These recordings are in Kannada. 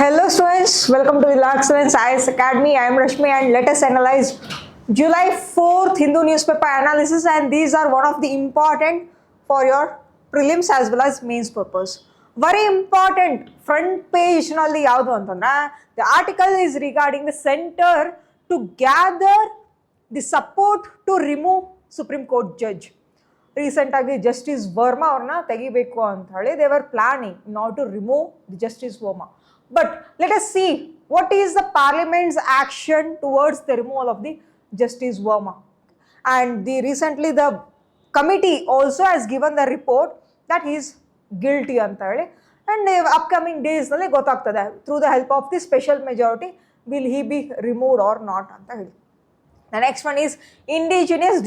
Hello students, welcome to the Law Excellence IAS Academy. I am Rashmi and let us analyze July 4th Hindu newspaper analysis, and these are one of the important for your prelims as well as mains purpose. Very important front page nalli yavadu antandra the article is regarding the center to gather the support to remove Supreme Court judge. Recent ಆಗಿ ಜಸ್ಟಿಸ್ ವರ್ಮಾ ಅವ್ರನ್ನ ತೆಗಿಬೇಕು ಅಂತ ಹೇಳಿ they were planning not to remove the justice Verma. But let us see what is the parliament's action towards the removal of the Justice Verma. And recently the committee also has given the report that he is guilty anta heli, and upcoming days nalli gottagtade through the help of the special majority will he be removed or not anta heli. The next one is indigenous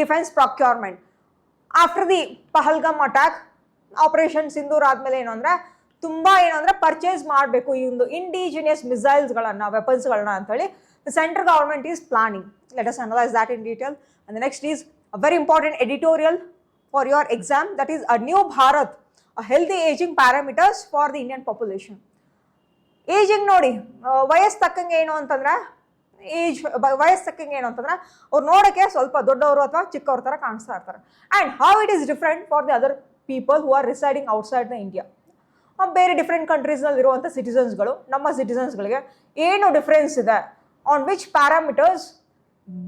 defense procurement. After the Pahalgam attack, Operation Sindoor ಆದ್ಮೇಲೆ ಏನು ಅಂದರೆ ತುಂಬ ಏನು ಅಂದರೆ ಪರ್ಚೇಸ್ ಮಾಡಬೇಕು ಈ ಒಂದು ಇಂಡಿಜಿನಿಯಸ್ ಮಿಸೈಲ್ಸ್ಗಳನ್ನು ವೆಪನ್ಸ್ಗಳನ್ನ ಅಂತೇಳಿ the central government is planning. Let us analyse that in detail. And the next is a very important editorial for your exam, that is a new Bharat, a healthy ageing parameters for the Indian population. Ageing ನೋಡಿ, ವಯಸ್ಸು ತಕ್ಕಂಗೆ ಏನು ಅಂತಂದ್ರೆ ವಯಸ್ಸು ತಕ್ಕಂಗೆ ಏನು ಅಂತಂದ್ರೆ ಅವ್ರು ನೋಡೋಕ್ಕೆ ಸ್ವಲ್ಪ ದೊಡ್ಡವರು ಅಥವಾ ಚಿಕ್ಕವ್ರ ಥರ ಕಾಣಿಸ್ತಾ ಇರ್ತಾರೆ. And how it is different for the other people who are residing outside the India. ಬೇರೆ ಡಿಫ್ರೆಂಟ್ ಕಂಟ್ರೀಸ್ನಲ್ಲಿ ಇರುವಂಥ ಸಿಟಿಸನ್ಸ್ಗಳು ನಮ್ಮ ಸಿಟಿಸನ್ಸ್ಗಳಿಗೆ ಏನು ಡಿಫ್ರೆನ್ಸ್ ಇದೆ, on which parameters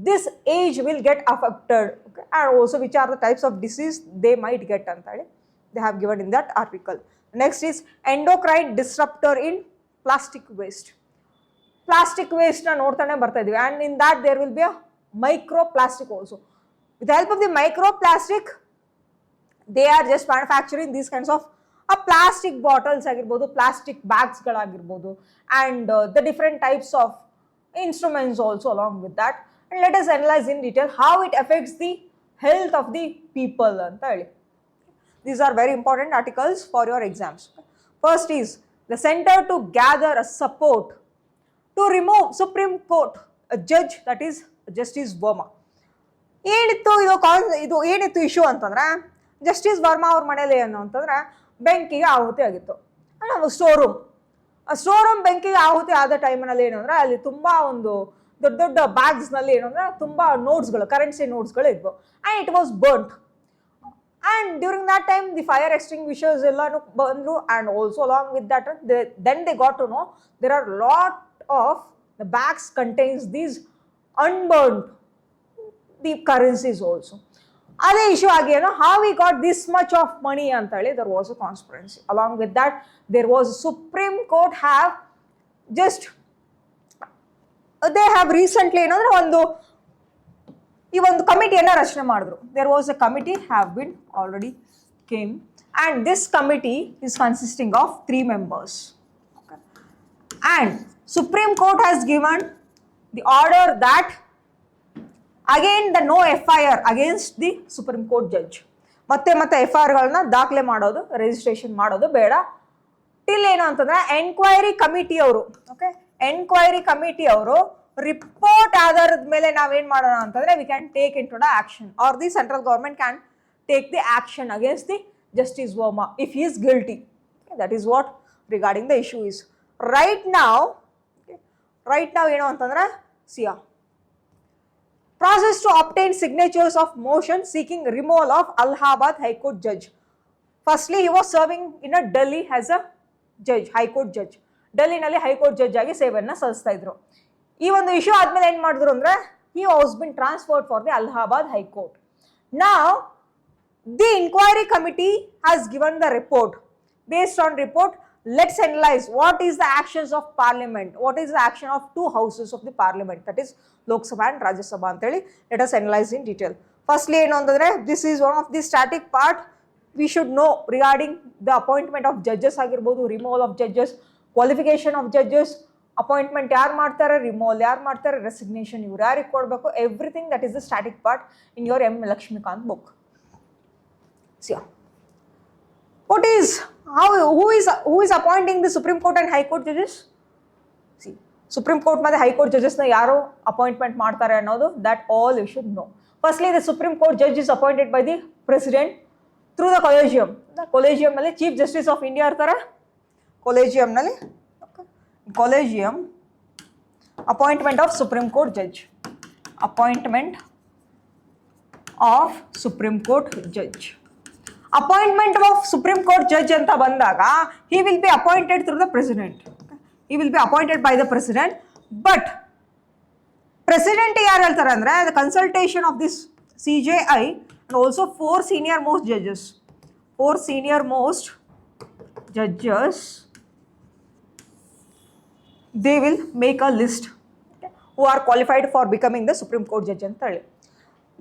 this age will get affected, and also which are the types of disease they might get ಅಂತ ಹೇಳಿ they have given in that article. Next is endocrine disruptor in plastic waste. Plastic ವೇಸ್ಟ್ನ ನೋಡ್ತಾನೆ ಬರ್ತಾ ಇದೀವಿ, and in that there will be a micro plastic also. With help of the micro plastic they are just manufacturing these kinds of plastic bottles ಆಗಿರ್ಬೋದು, ಪ್ಲಾಸ್ಟಿಕ್ ಬ್ಯಾಗ್ಸ್ಗಳಾಗಿರ್ಬೋದು, and the different types of instruments also along with that. And let us analyse in detail how it affects the health of the people ಅಂತ ಹೇಳಿ. These are very important articles for your exams. First is the centre to gather a support to remove supreme Court judge, that is justice Verma. ಏನಿತ್ತು ಇದು ಏನಿತ್ತು ಇಶ್ಯೂ ಅಂತಂದ್ರೆ, ಜಸ್ಟಿಸ್ ವರ್ಮಾ ಅವ್ರ ಮನೇಲಿ ಏನು ಅಂತಂದ್ರೆ ಬೆಂಕಿಗೆ ಆಹುತಿ ಆಗಿತ್ತು. ಸ್ಟೋರ್ ರೂಮ್ ಬೆಂಕಿಗೆ ಆಹುತಿ ಆದ ಟೈಮ್ನಲ್ಲಿ ಏನು ಅಂದರೆ ಅಲ್ಲಿ ತುಂಬ ಒಂದು ದೊಡ್ಡ ದೊಡ್ಡ ಬ್ಯಾಗ್ಸ್ನಲ್ಲಿ ಏನು ಅಂದರೆ ತುಂಬ ನೋಟ್ಸ್ಗಳು, ಕರೆನ್ಸಿ ನೋಟ್ಸ್ಗಳು ಇದ್ವು, and it was burnt. And during that time the fire extinguishers ಎಲ್ಲನೂ ಬಂದರು, and also along with that then they got to know there are lot of the bags contains these unburned the currencies also. ಅದೇ ಇಶ್ಯೂ ಆಗಿ ಏನೋ how we got this much of money ಅಂತ ಹೇಳಿ there was a conspiracy. Along with that there was Supreme Court have just they have recently ಏನಂದ್ರೆ ಈ ಒಂದು ಕಮಿಟಿಯನ್ನು ರಚನೆ ಮಾಡಿದ್ರು. There was a committee have been already came, and this committee is consisting of 3 members. And Supreme Court has given the order that again the no FIR against the Supreme Court judge. ಮತ್ತೆ FIRಗಳನ್ನ ದಾಖಲೆ ಮಾಡೋದು, ರಿಜಿಸ್ಟ್ರೇಷನ್ ಮಾಡೋದು ಬೇಡ. ಟಿಲ್ ಏನು ಅಂತಂದ್ರೆ ಎನ್ಕ್ವೈರಿ ಕಮಿಟಿ ಅವರು ಎನ್ಕ್ವೈರಿ ಕಮಿಟಿ ಅವರು ರಿಪೋರ್ಟ್ ಆಧಾರದ ಮೇಲೆ ನಾವೇನು ಮಾಡೋಣ ಅಂತಂದ್ರೆ we can take into the action, or the central government can take the action against the justice Verma if he is guilty. That is what regarding the issue is right now ಏನು ಅಂತಂದ್ರೆ ಸಿಯಾ process to obtain signatures of motion seeking removal of Allahabad High Court judge. Firstly, he was serving in a Delhi as a judge, High Court judge. Delhi ನಲ್ಲಿ High Court judge ಆಗಿ ಸೇವೆಯನ್ನು ಸಲ್ಲಿಸ್ತಾ ಇದ್ರು. ಈ ಒಂದು ಇಶ್ಯೂ ಆದ್ಮೇಲೆ ಏನು ಮಾಡಿದ್ರು ಅಂದ್ರೆ he was been transferred for the Allahabad High Court. Now the inquiry committee has given the report. Based on report, let's analyze what is the actions of parliament, what is the action of 2 houses of the parliament, that is Lok Sabha and Rajya Sabha anteli. Let us analyze in detail. Firstly ಏನು ಅಂತಂದ್ರೆ this is one of the static part we should know regarding the appointment of judges ಆಗಿರ್ಬೋದು, removal of judges, qualification of judges, appointment ಯಾರು ಮಾಡ್ತಾರೆ, removal ಯಾರು ಮಾಡ್ತಾರೆ, resignation ಇವ್ರು ಯಾರಿಗೆ ಕೊಡಬೇಕು, everything that is the static part in your M. Lakshmikant book. See, what is who is appointing the Supreme Court and High Court judges? See, Supreme Court ಮತ್ತು High Court judges ನ ಯಾರು ಅಪಾಯಿಂಟ್ಮೆಂಟ್ ಮಾಡ್ತಾರೆ ಅನ್ನೋದು that all you should know. Firstly, the Supreme Court judge is appointed by the President through the collegium. The collegium ನಲ್ಲಿ Chief Justice of India ಇರ್ತಾರೆ, collegium ನಲ್ಲಿ collegium, appointment of Supreme Court judge, appointment of Supreme Court judge. Appointment of Supreme Court judge anta bandaga, he will be appointed through the president. He will be appointed by the president, but president yaar heltare andre the consultation of this CJI and also 4 senior most judges. 4 senior most judges, they will make a list who are qualified for becoming the Supreme Court judge anta ಹೇಳಿ.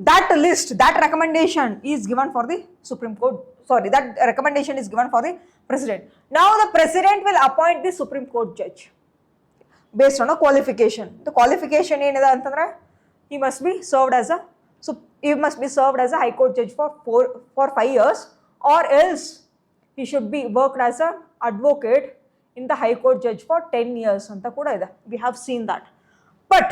That list, that recommendation is given for the Supreme Court, that recommendation is given for the president. Now the president will appoint the Supreme Court judge based on a qualification. The qualification ಏನದ ಅಂತಂದ್ರೆ he must be served as a high court judge for 5 years, or else he should be worked as a advocate in the high court judge for 10 years anta kuda ಇದೆ. We have seen that. But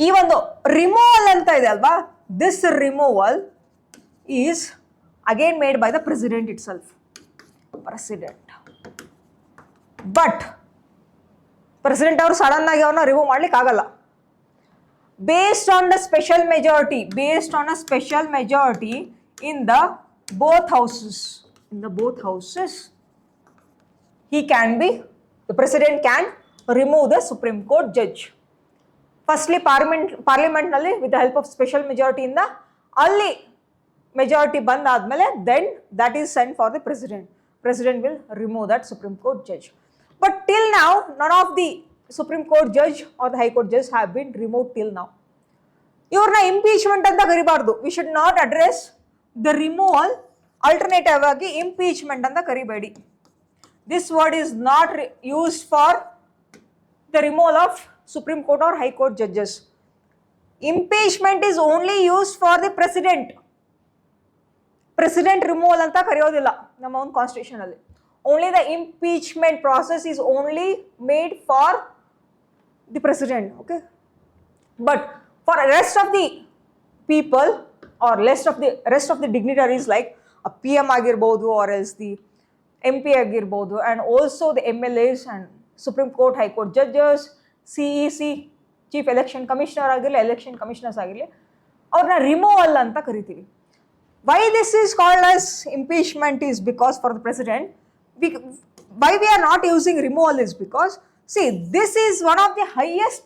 ಈ ಒಂದು ರಿಮೂವಲ್ ಅಂತ ಇದೆ ಅಲ್ವಾ, this removal is again made by the president it self. But president ಅವರು ಸಡನ್ ಆಗಿ ಅವ್ರನ್ನ ರಿಮೂವ್ ಮಾಡ್ಲಿಕ್ಕೆ ಆಗಲ್ಲ. Based on the special majority in the both houses he can be, the president can remove the Supreme Court judge. Firstly, parliament ನಲ್ಲಿ with the help of special majority ಇಂದ ಅಲ್ಲಿ majority ಬಂದಾದ್ಮೇಲೆ then that is sent for the president. President will remove that Supreme Court judge. But till now, none of the Supreme Court judge or the High Court judge have been removed till now. ಇವ್ರನ್ನ ಇಂಪೀಚ್ಮೆಂಟ್ ಅಂತ ಕರಿಬಾರ್ದು. We should not address the removal, alternative ಆಗಿ impeachment ಅಂತ ಕರಿಬೇಡಿ. This word is not used for the removal of Supreme Court or High Court judges. Impeachment is only used for the president. President removal anta kariyodilla ನಮ್ಮ ಒಂದು ಕಾನ್ಸ್ಟಿಟ್ಯೂಷನ್ ಅಲ್ಲಿ. Only the impeachment process is only made for the president. Okay, but for the rest of the people or rest of the dignitaries like a PM ಆಗಿರಬಹುದು or else the MP ಆಗಿರಬಹುದು and also the MLAs and Supreme Court, High Court judges, CEC, Chief Election Commissioner ಆಗಿರಲಿ, ಎಲೆಕ್ಷನ್ ಕಮಿಷನರ್ಸ್ ಆಗಿರಲಿ, ಅವ್ರನ್ನ ರಿಮೂವಲ್ ಅಂತ ಕರಿತೀವಿ. Why this is called as impeachment is because for the president, why we are not using removal is because, see, this is one of the highest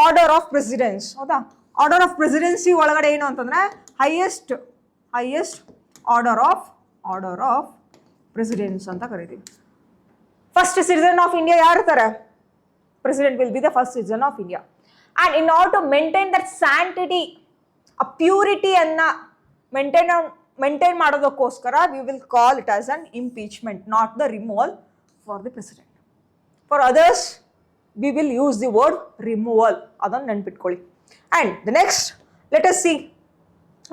order of presidents. ಹೌದಾ, ಆರ್ಡರ್ ಆಫ್ ಪ್ರೆಸಿಡೆನ್ಸಿ ಒಳಗಡೆ ಏನು ಅಂತಂದ್ರೆ highest order of presidents ಅಂತ ಕರಿತೀವಿ. ಫಸ್ಟ್ ಸಿಟಿಸನ್ ಆಫ್ ಇಂಡಿಯಾ ಯಾರು ಇರ್ತಾರೆ? President will be the first citizen of India. And in order to maintain that sanctity, a purity ಅನ್ನ maintain ಮಾಡೋದಕ್ಕೋಸ್ಕರ we will call it as an impeachment, not the removal for the president. For others, we will use the word removal. ಅದನ್ನು ನೆನ್ಪಿಟ್ಕೊಳ್ಳಿ. And the next, let us see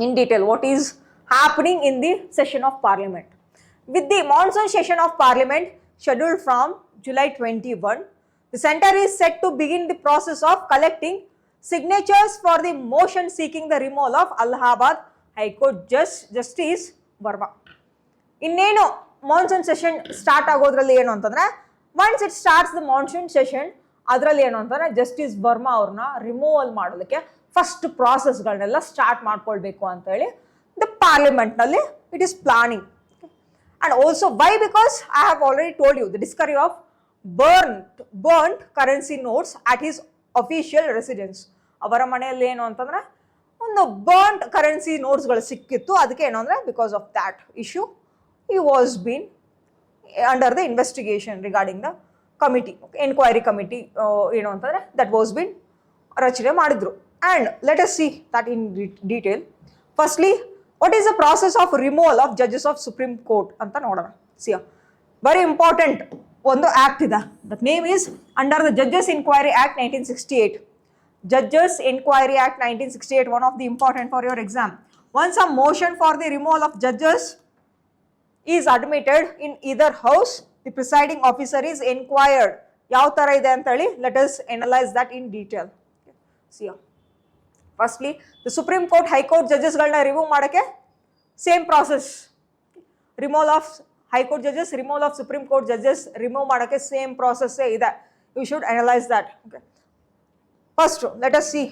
in detail what is happening in the session of parliament. With the monsoon session of parliament scheduled from July 21, the center is set to begin the process of collecting signatures for the motion seeking the removal of Allahabad High Court Justice Verma. ಇನ್ನೇನು ಮಾನ್ಸೂನ್ ಸೆಷನ್ ಸ್ಟಾರ್ಟ್ ಆಗೋದ್ರಲ್ಲಿ ಏನು ಅಂತಂದ್ರೆ, once it starts the monsoon session, ಅದರಲ್ಲಿ ಏನು ಅಂತಂದ್ರೆ ಜಸ್ಟಿಸ್ ವರ್ಮಾ ಅವ್ರನ್ನ ರಿಮೂವಲ್ ಮಾಡೋದಕ್ಕೆ ಫಸ್ಟ್ ಪ್ರಾಸೆಸ್ಗಳನ್ನೆಲ್ಲ ಸ್ಟಾರ್ಟ್ ಮಾಡ್ಕೊಳ್ಬೇಕು ಅಂತ ಹೇಳಿ ದ ಪಾರ್ಲಿಮೆಂಟ್ನಲ್ಲಿ it is planning. And also why? Because I have already told you the discovery of burnt currency notes at his official residence. ಅವರ ಮನೆಯಲ್ಲಿ ಏನು ಅಂತಂದ್ರೆ ಒಂದು ಬರ್nt ಕರೆನ್ಸಿ ನೋಟ್ಸ್ಗಳು ಸಿಕ್ಕಿತ್ತು. ಅದಕ್ಕೆ ಏನು ಅಂದರೆ because of that issue he was been under the investigation regarding the committee, enquiry committee ಏನು ಅಂತಂದರೆ that was been ರಚನೆ ಮಾಡಿದ್ರು. And let us see that in detail. Firstly, what is the process of removal of judges of Supreme Court ಅಂತ ನೋಡೋಣ. See, very important ಒಂದು ಆಕ್ಟ್ ಇದೆ. That name is under the Judges Inquiry Act 1968. Judges Inquiry Act 1968, one of the important for your exam. Once a motion for the removal of judges is admitted in either house, the presiding officer is inquired. ಯಾವ ಥರ ಇದೆ ಅಂತ ಹೇಳಿ let us analyze that in detail. See, firstly, the Supreme Court, High Court judges ಗಳನ್ನ ರಿಮೂವ್ ಮಾಡೋಕ್ಕೆ same process. Removal of high court judges, removal of Supreme Court judges remove ಮಾಡೋಕ್ಕೆ ಸೇಮ್ ಪ್ರಾಸೆಸ್ಸೇ ಇದೆ. You should analyse that. Okay, first let us see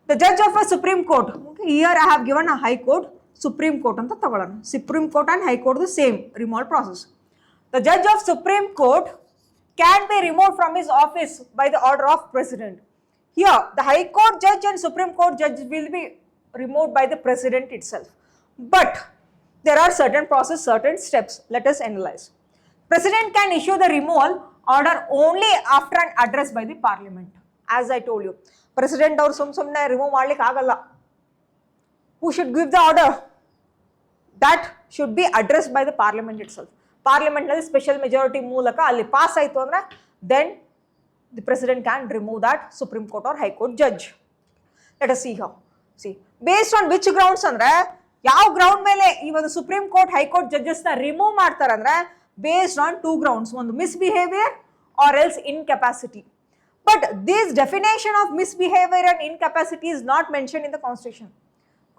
the judge of a Supreme Court. Here I have given a high court, Supreme Court ಅಂತ ತಗೊಳ್ಳೋಣ. Supreme Court and high court same removal process. The judge of Supreme Court can be removed from his office by the order of president. Here, the High Court judge and Supreme Court judge will be removed by the President itself. But there are certain process, certain steps. Let us analyze. President can issue the removal order only after an address by the Parliament. As I told you, President or sumne remove ಮಾಡ್ಲಿಕ್ಕೆ ಆಗಲ್ಲ. Who should give the order? That should be addressed by the Parliament itself. Parliament ನಲ್ಲಿ ಸ್ಪೆಷಲ್ ಮೆಜಾರಿಟಿ ಮೂಲಕ ಅಲ್ಲಿ ಪಾಸ್ ಆಯಿತು ಅಂದರೆ then the president can remove that Supreme Court or High Court judge. Let us see how. See, based on which grounds ಅಂದ್ರೆ ಯಾವ ಗ್ರೌಂಡ್ ಮೇಲೆ ಈ ಒಂದು ಸುಪ್ರೀಂ ಕೋರ್ಟ್ ಹೈಕೋರ್ಟ್ ಜಡ್ಜಸ್ ನ ರಿಮೂವ್ ಮಾಡ್ತಾರೆ ಅಂದ್ರೆ ಬೇಸ್ಡ್ ಆನ್ 2 grounds. ಒಂದು misbehaviour or else incapacity. But this definition of misbehaviour and incapacity is not mention in the constitution.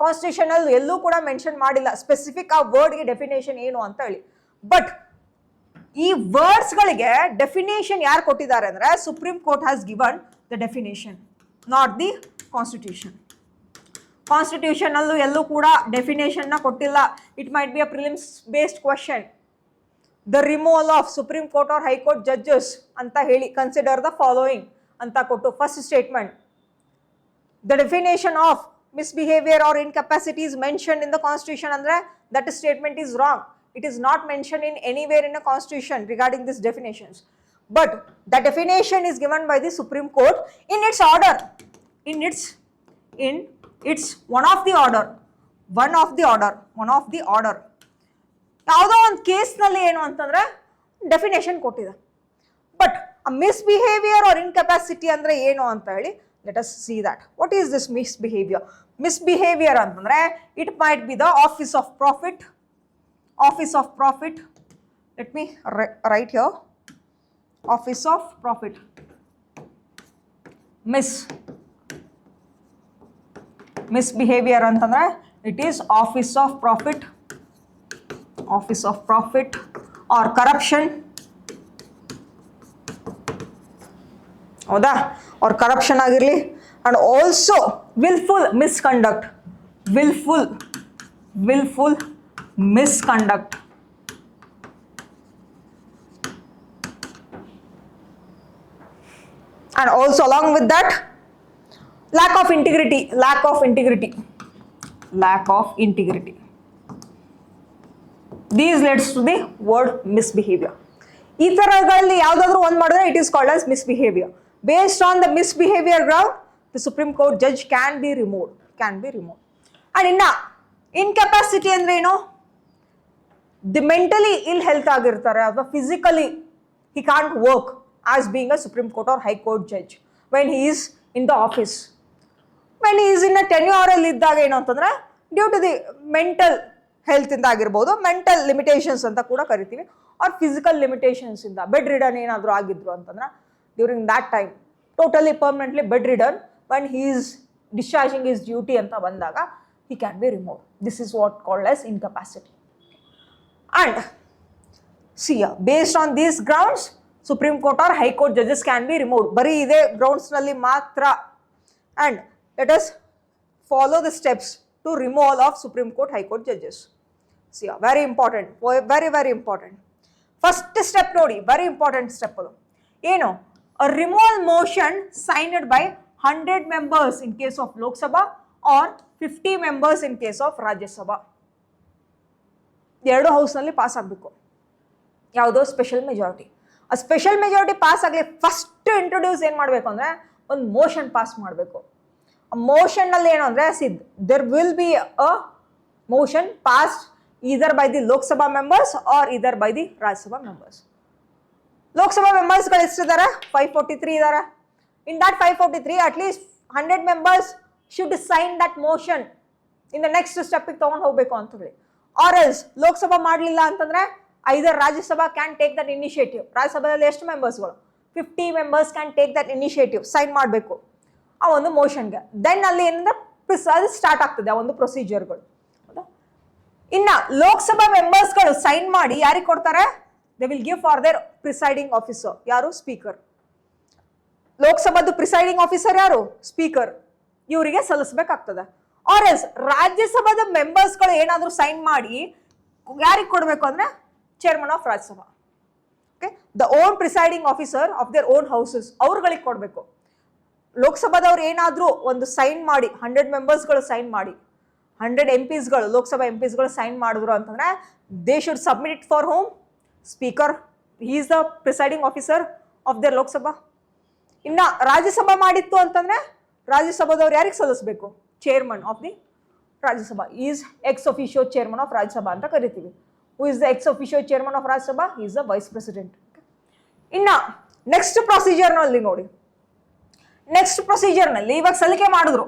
Constitution ಅಲ್ಲಿ ಎಲ್ಲೂ ಕೂಡ ಮೆನ್ಷನ್ ಮಾಡಿಲ್ಲ ಸ್ಪೆಸಿಫಿಕ್ ಆ ವರ್ಡ್ಗೆ ಡೆಫಿನೇಷನ್ ಏನು ಅಂತ ಹೇಳಿ. ಬಟ್ ಈ ವರ್ಡ್ಸ್ಗಳಿಗೆ ಡೆಫಿನೇಷನ್ ಯಾರು ಕೊಟ್ಟಿದ್ದಾರೆ ಅಂದರೆ Supreme Court has given the definition, not the constitution. Constitution ಅಲ್ಲೂ ಎಲ್ಲೂ ಕೂಡ ಡೆಫಿನೇಷನ್ನ ಕೊಟ್ಟಿಲ್ಲ. It might be a prelims based question. The removal of Supreme Court or High Court judges ಅಂತ ಹೇಳಿ ಕನ್ಸಿಡರ್ ದ ಫಾಲೋಯಿಂಗ್ ಅಂತ ಕೊಟ್ಟು first statement the definition of misbehavior or incapacity is mentioned in the constitution andre that statement is wrong. It is not mentioned in anywhere in the constitution regarding these definitions, but the definition is given by the Supreme Court in its order, in its one of the order ಯಾವುದೋ ಒಂದು ಕೇಸ್ನಲ್ಲಿ ಏನು ಅಂತಂದರೆ ಡೆಫಿನೇಷನ್ ಕೊಟ್ಟಿದೆ. ಬಟ್ ಮಿಸ್ಬಿಹೇವಿಯರ್ ಆರ್ ಇನ್ಕೆಪಾಸಿಟಿ ಅಂದರೆ ಏನು ಅಂತ ಹೇಳಿ let us see that. What is this misbehavior? Misbehavior ಅಂತಂದ್ರೆ it might be the office of profit. Let me write here. Office of profit. Misbehavior ಅಂತಂದ್ರೆ it is office of profit or corruption. ಹೌದಾ? or corruption ಆಗಿರಲಿ, and also willful misconduct. And also along with that lack of integrity. These leads to the word misbehavior. ಈ ಥರಗಳಲ್ಲಿ ಯಾವುದಾದ್ರೂ ಒಂದು ಮಾಡಿದ್ರೆ it is called as misbehavior. Based on the misbehavior ground, the Supreme Court judge can be removed. And incapacity ಅಂದ್ರೆ ಏನು? The mentally ill health ಆಗಿರ್ತಾರೆ ಅಥವಾ physically he can't work as being a Supreme Court or High Court judge when he is in the office. When he is in a tenure ಅಲ್ಲಿ ಇದ್ದಾಗ ಏನು ಅಂತಂದ್ರೆ due to the mental health ಇಂದ ಆಗಿರ್ಬೋದು, ಮೆಂಟಲ್ ಲಿಮಿಟೇಷನ್ಸ್ ಅಂತ ಕೂಡ ಕರಿತೀವಿ, ಆರ್ ಫಿಸಿಕಲ್ ಲಿಮಿಟೇಷನ್ಸ್ ಇಂದ ಬೆಡ್ ರಿಡನ್ ಏನಾದರೂ ಆಗಿದ್ರು ಅಂತಂದ್ರೆ during that time totally permanently bedridden when he is discharging his duty ಅಂತ ಬಂದಾಗ he can be removed. This is what called as incapacity. And see, based on these grounds Supreme Court or High Court judges can be removed. ಬರೀ ಇದೇ ಗ್ರೌಂಡ್ಸ್ ನಲ್ಲಿ ಮಾತ್ರ. And let us follow the steps to removal of Supreme Court High Court judges. See, very important, very important. First step ನೋಡಿ, very important step ಅದು ಏನು? A removal motion signed by 100 members in case of Lok Sabha or 50 members in case of Rajya Sabha. ಎರಡು ಹೌಸ್ನಲ್ಲಿ ಪಾಸ್ ಆಗಬೇಕು. ಯಾವುದೋ ಸ್ಪೆಷಲ್ ಮೆಜಾರಿಟಿ. ಆ ಸ್ಪೆಷಲ್ ಮೆಜಾರಿಟಿ ಪಾಸ್ ಆಗಲಿ ಫಸ್ಟ್ ಇಂಟ್ರೊಡ್ಯೂಸ್ ಏನು ಮಾಡಬೇಕು ಅಂದರೆ ಒಂದು ಮೋಷನ್ ಪಾಸ್ ಮಾಡಬೇಕು. ಆ ಮೋಷನ್ನಲ್ಲಿ ಏನು ಅಂದರೆ there will be a motion passed either by the Lok Sabha members or either by the Rajya Sabha members. Lok Sabha ಮೆಂಬರ್ಸ್ಗಳು ಎಷ್ಟಿದ್ದಾರೆ? 543 ಇದ್ದಾರೆ. In that 543 at least 100 members should sign that motion in the next ಸ್ಟೆಪ್ಪಿಗೆ ತೊಗೊಂಡು ಹೋಗಬೇಕು ಅಂತ ಹೇಳಿ. ಆರ್ ಎಲ್ಸ್ ಲೋಕಸಭಾ ಮಾಡಲಿಲ್ಲ ಅಂತಂದರೆ either Rajya Sabha can take that initiative. ರಾಜ್ಯಸಭಾದಲ್ಲಿ ಎಷ್ಟು ಮೆಂಬರ್ಸ್ಗಳು? 50 members can take that initiative, sign ಮಾಡಬೇಕು ಆ ಒಂದು ಮೋಷನ್ಗೆ. ದೆನ್ ಅಲ್ಲಿ ಏನಂದ್ರೆ ಅದು ಸ್ಟಾರ್ಟ್ ಆಗ್ತದೆ ಆ ಒಂದು ಪ್ರೊಸೀಜರ್ಗಳು. ಹೌದಾ? ಇನ್ನು ಲೋಕಸಭಾ ಮೆಂಬರ್ಸ್ಗಳು ಸೈನ್ ಮಾಡಿ ಯಾರಿಗೆ ಕೊಡ್ತಾರೆ? They will give for there presiding officer. ಯಾರು? ಸ್ಪೀಕರ್. ಲೋಕಸಭಾದ ಪ್ರಿಸೈಡಿಂಗ್ ಆಫೀಸರ್ ಯಾರು? ಸ್ಪೀಕರ್. ಇವರಿಗೆ ಸಲ್ಲಿಸಬೇಕಾಗ್ತದೆ. ಆರ್ ಎಲ್ಸ್ ರಾಜ್ಯಸಭಾದ ಮೆಂಬರ್ಸ್ಗಳು ಏನಾದರೂ ಸೈನ್ ಮಾಡಿ ಯಾರಿಗೆ ಕೊಡಬೇಕು ಅಂದ್ರೆ chairman of Rajya Sabha. Okay, the own presiding officer of their own houses ಅವ್ರುಗಳಿಗೆ ಕೊಡಬೇಕು. ಲೋಕಸಭಾದವ್ರು ಏನಾದರೂ ಒಂದು ಸೈನ್ ಮಾಡಿ 100 ಮೆಂಬರ್ಸ್ಗಳು ಸೈನ್ ಮಾಡಿ 100 MPsಗಳು ಲೋಕಸಭಾ MPsಗಳು ಸೈನ್ ಮಾಡಿದ್ರು ಅಂತಂದ್ರೆ they should submit it for home? Speaker. He is the presiding officer of there Lok Sabha. ಇನ್ನ ರಾಜ್ಯಸಭಾ ಮಾಡಿತ್ತು ಅಂತಂದ್ರೆ ರಾಜ್ಯಸಭಾದವ್ರು ಯಾರಿಗೆ ಸಲ್ಲಿಸಬೇಕು? Chairman of the Rajya Sabha is X officio chairman of Rajya Sabha ಅಂತ ಕರಿತೀವಿ. Who is the X officio chairman of Rajya Sabha? Is the vice president. ಇನ್ನ ನೆಕ್ಸ್ಟ್ ಪ್ರೊಸೀಜರ್ನಲ್ಲಿ ನೋಡಿ, ನೆಕ್ಸ್ಟ್ ಪ್ರೊಸೀಜರ್ನಲ್ಲಿ ಇವಾಗ ಸಲಿಕೆ ಮಾಡಿದ್ರು.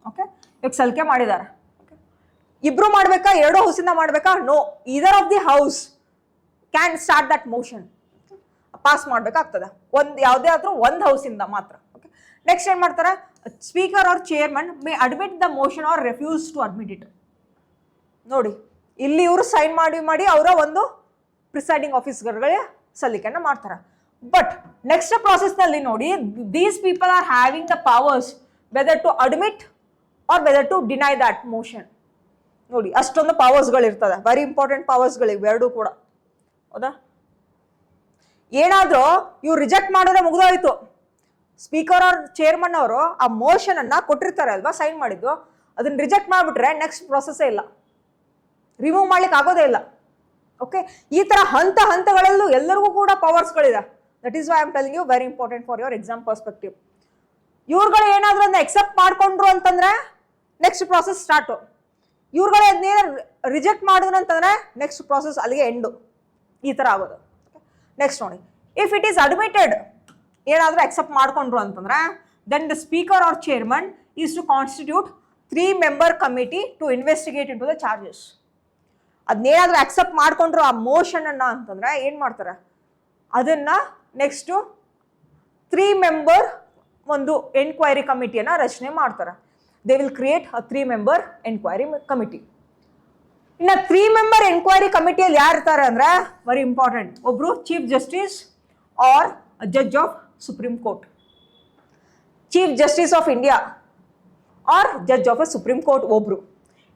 ಓಕೆ, ಇವಾಗ ಸಲಿಕೆ ಮಾಡಿದ್ದಾರೆ. ಇಬ್ರು ಮಾಡ್ಬೇಕಾ? ಎರಡು ಹೌಸಿಂದ ಮಾಡ್ಬೇಕಾ? No, either of the house can start that motion. Pass ಮಾಡ್ಬೇಕಾಗ್ತದೆ. ಯಾವುದೇ ಆದ್ರೂ ಒಂದು ಹೌಸಿಂದ ಮಾತ್ರ. ಓಕೆ, ನೆಕ್ಸ್ಟ್ ಏನ್ ಮಾಡ್ತಾರೆ? Speaker or chairman may admit the motion or refuse to admit it. ನೋಡಿ, ಇಲ್ಲಿ ಇವರು ಸೈನ್ ಮಾಡಿ ಅವರ ಒಂದು ಪ್ರಿಸೈಡಿಂಗ್ ಆಫೀಸರ್ಗಳೇ ಸಲ್ಲಿಕೆಯನ್ನು ಮಾಡ್ತಾರೆ. ಬಟ್ ನೆಕ್ಸ್ಟ್ ಪ್ರಾಸೆಸ್ ನಲ್ಲಿ ನೋಡಿ, these people are having the powers whether to admit or whether to deny that motion. ನೋಡಿ, ಅಷ್ಟೊಂದು ಪವರ್ಸ್ಗಳು ಇರ್ತದೆ. ವೆರಿ ಇಂಪಾರ್ಟೆಂಟ್ ಪವರ್ಸ್ಗಳಿವೆ ಎರಡೂ ಕೂಡ. ಹೌದಾ? ಏನಾದ್ರೂ ಇವ್ರು ರಿಜೆಕ್ಟ್ ಮಾಡಿದ್ರೆ ಮುಗಿದೋಯ್ತು. ಸ್ಪೀಕರ್ ಅವ್ರ ಚೇರ್ಮನ್ ಅವರು ಆ ಮೋಷನ್ ಅನ್ನ ಕೊಟ್ಟಿರ್ತಾರೆ ಅಲ್ವಾ, ಸೈನ್ ಮಾಡಿದ್ದು, ಅದನ್ನ ರಿಜೆಕ್ಟ್ ಮಾಡಿಬಿಟ್ರೆ ನೆಕ್ಸ್ಟ್ ಪ್ರೊಸೆಸ್ಸೇ ಇಲ್ಲ, ರಿಮೂವ್ ಮಾಡ್ಲಿಕ್ಕೆ ಆಗೋದೇ ಇಲ್ಲ. ಓಕೆ, ಈ ತರ ಹಂತಗಳಲ್ಲೂ ಎಲ್ಲರಿಗೂ ಕೂಡ ಪವರ್ಸ್ಗಳಿದೆ. That is why I am telling you, very important for your exam perspective. ಇವ್ರುಗಳು ಏನಾದ್ರೂ ಅದನ್ನ ಎಕ್ಸೆಪ್ಟ್ ಮಾಡ್ಕೊಂಡ್ರು ಅಂತಂದ್ರೆ ನೆಕ್ಸ್ಟ್ ಪ್ರಾಸೆಸ್ ಸ್ಟಾರ್ಟು. ಇವ್ರುಗಳೇ ಅದನ್ನೇ ರಿಜೆಕ್ಟ್ ಮಾಡಿದ್ರು ಅಂತಂದ್ರೆ ನೆಕ್ಸ್ಟ್ ಪ್ರಾಸೆಸ್ ಅಲ್ಲಿಗೆ ಎಂಡು. ಈ ತರ ಆಗೋದು. ನೆಕ್ಸ್ಟ್ ನೋಡಿ, ಇಫ್ ಇಟ್ ಈಸ್ ಅಡ್ಮಿಟೆಡ್, ಏನಾದರೂ ಅಕ್ಸೆಪ್ಟ್ ಮಾಡ್ಕೊಂಡ್ರು ಅಂತಂದ್ರೆ then the speaker or chairman is to constitute 3-member committee to investigate into the charges. ಅದನ್ನೇನಾದ್ರೂ ಅಕ್ಸೆಪ್ಟ್ ಮಾಡ್ಕೊಂಡ್ರು ಆ ಮೋಷನ್ ಅನ್ನ ಅಂತಂದ್ರೆ ಏನ್ ಮಾಡ್ತಾರೆ? ಅದನ್ನ ನೆಕ್ಸ್ಟ್ 3-member ಒಂದು ಎನ್ಕ್ವೈರಿ ಕಮಿಟಿಯನ್ನ ರಚನೆ ಮಾಡ್ತಾರೆ. They will create a 3-member enquiry committee. ಇನ್ನು 3-member ಎನ್ಕ್ವೈರಿ ಕಮಿಟಿಯಲ್ಲಿ ಯಾರು ಇರ್ತಾರೆ ಅಂದ್ರೆ ವೆರಿ ಇಂಪಾರ್ಟೆಂಟ್, ಒಬ್ರು Chief Justice or judge of Supreme Court, Chief Justice of India or judge of a Supreme Court ಒಬ್ರು.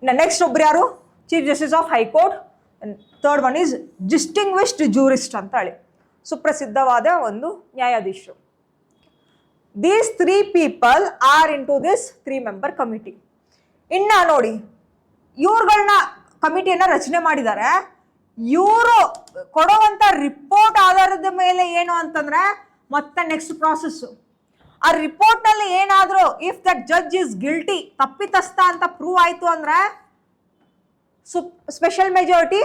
ಇನ್ನು ನೆಕ್ಸ್ಟ್ ಒಬ್ರು ಯಾರು? Chief Justice of High Court. Third one is distinguished jurist ಅಂತ ಹೇಳಿ, ಸುಪ್ರಸಿದ್ಧವಾದ ಒಂದು ನ್ಯಾಯಾಧೀಶರು. These 3 people are into this 3-member committee. ಇನ್ನ ನೋಡಿ, ಇವ್ರುಗಳನ್ನ ಕಮಿಟಿಯನ್ನ ರಚನೆ ಮಾಡಿದ್ದಾರೆ. ಇವರು ಕೊಡುವಂತ ರಿಪೋರ್ಟ್ ಆಧಾರದ ಮೇಲೆ ಏನು ಅಂತಂದ್ರೆ ಮತ್ತೆ ನೆಕ್ಸ್ಟ್ ಪ್ರಾಸೆಸ್. ಆ ರಿಪೋರ್ಟ್ ನಲ್ಲಿ ಏನಾದ್ರೂ if that judge is guilty, ತಪ್ಪಿತಸ್ಥ ಅಂತ ಪ್ರೂವ್ ಆಯ್ತು ಅಂದ್ರೆ ಸ್ಪೆಷಲ್ ಮೆಜಾರಿಟಿ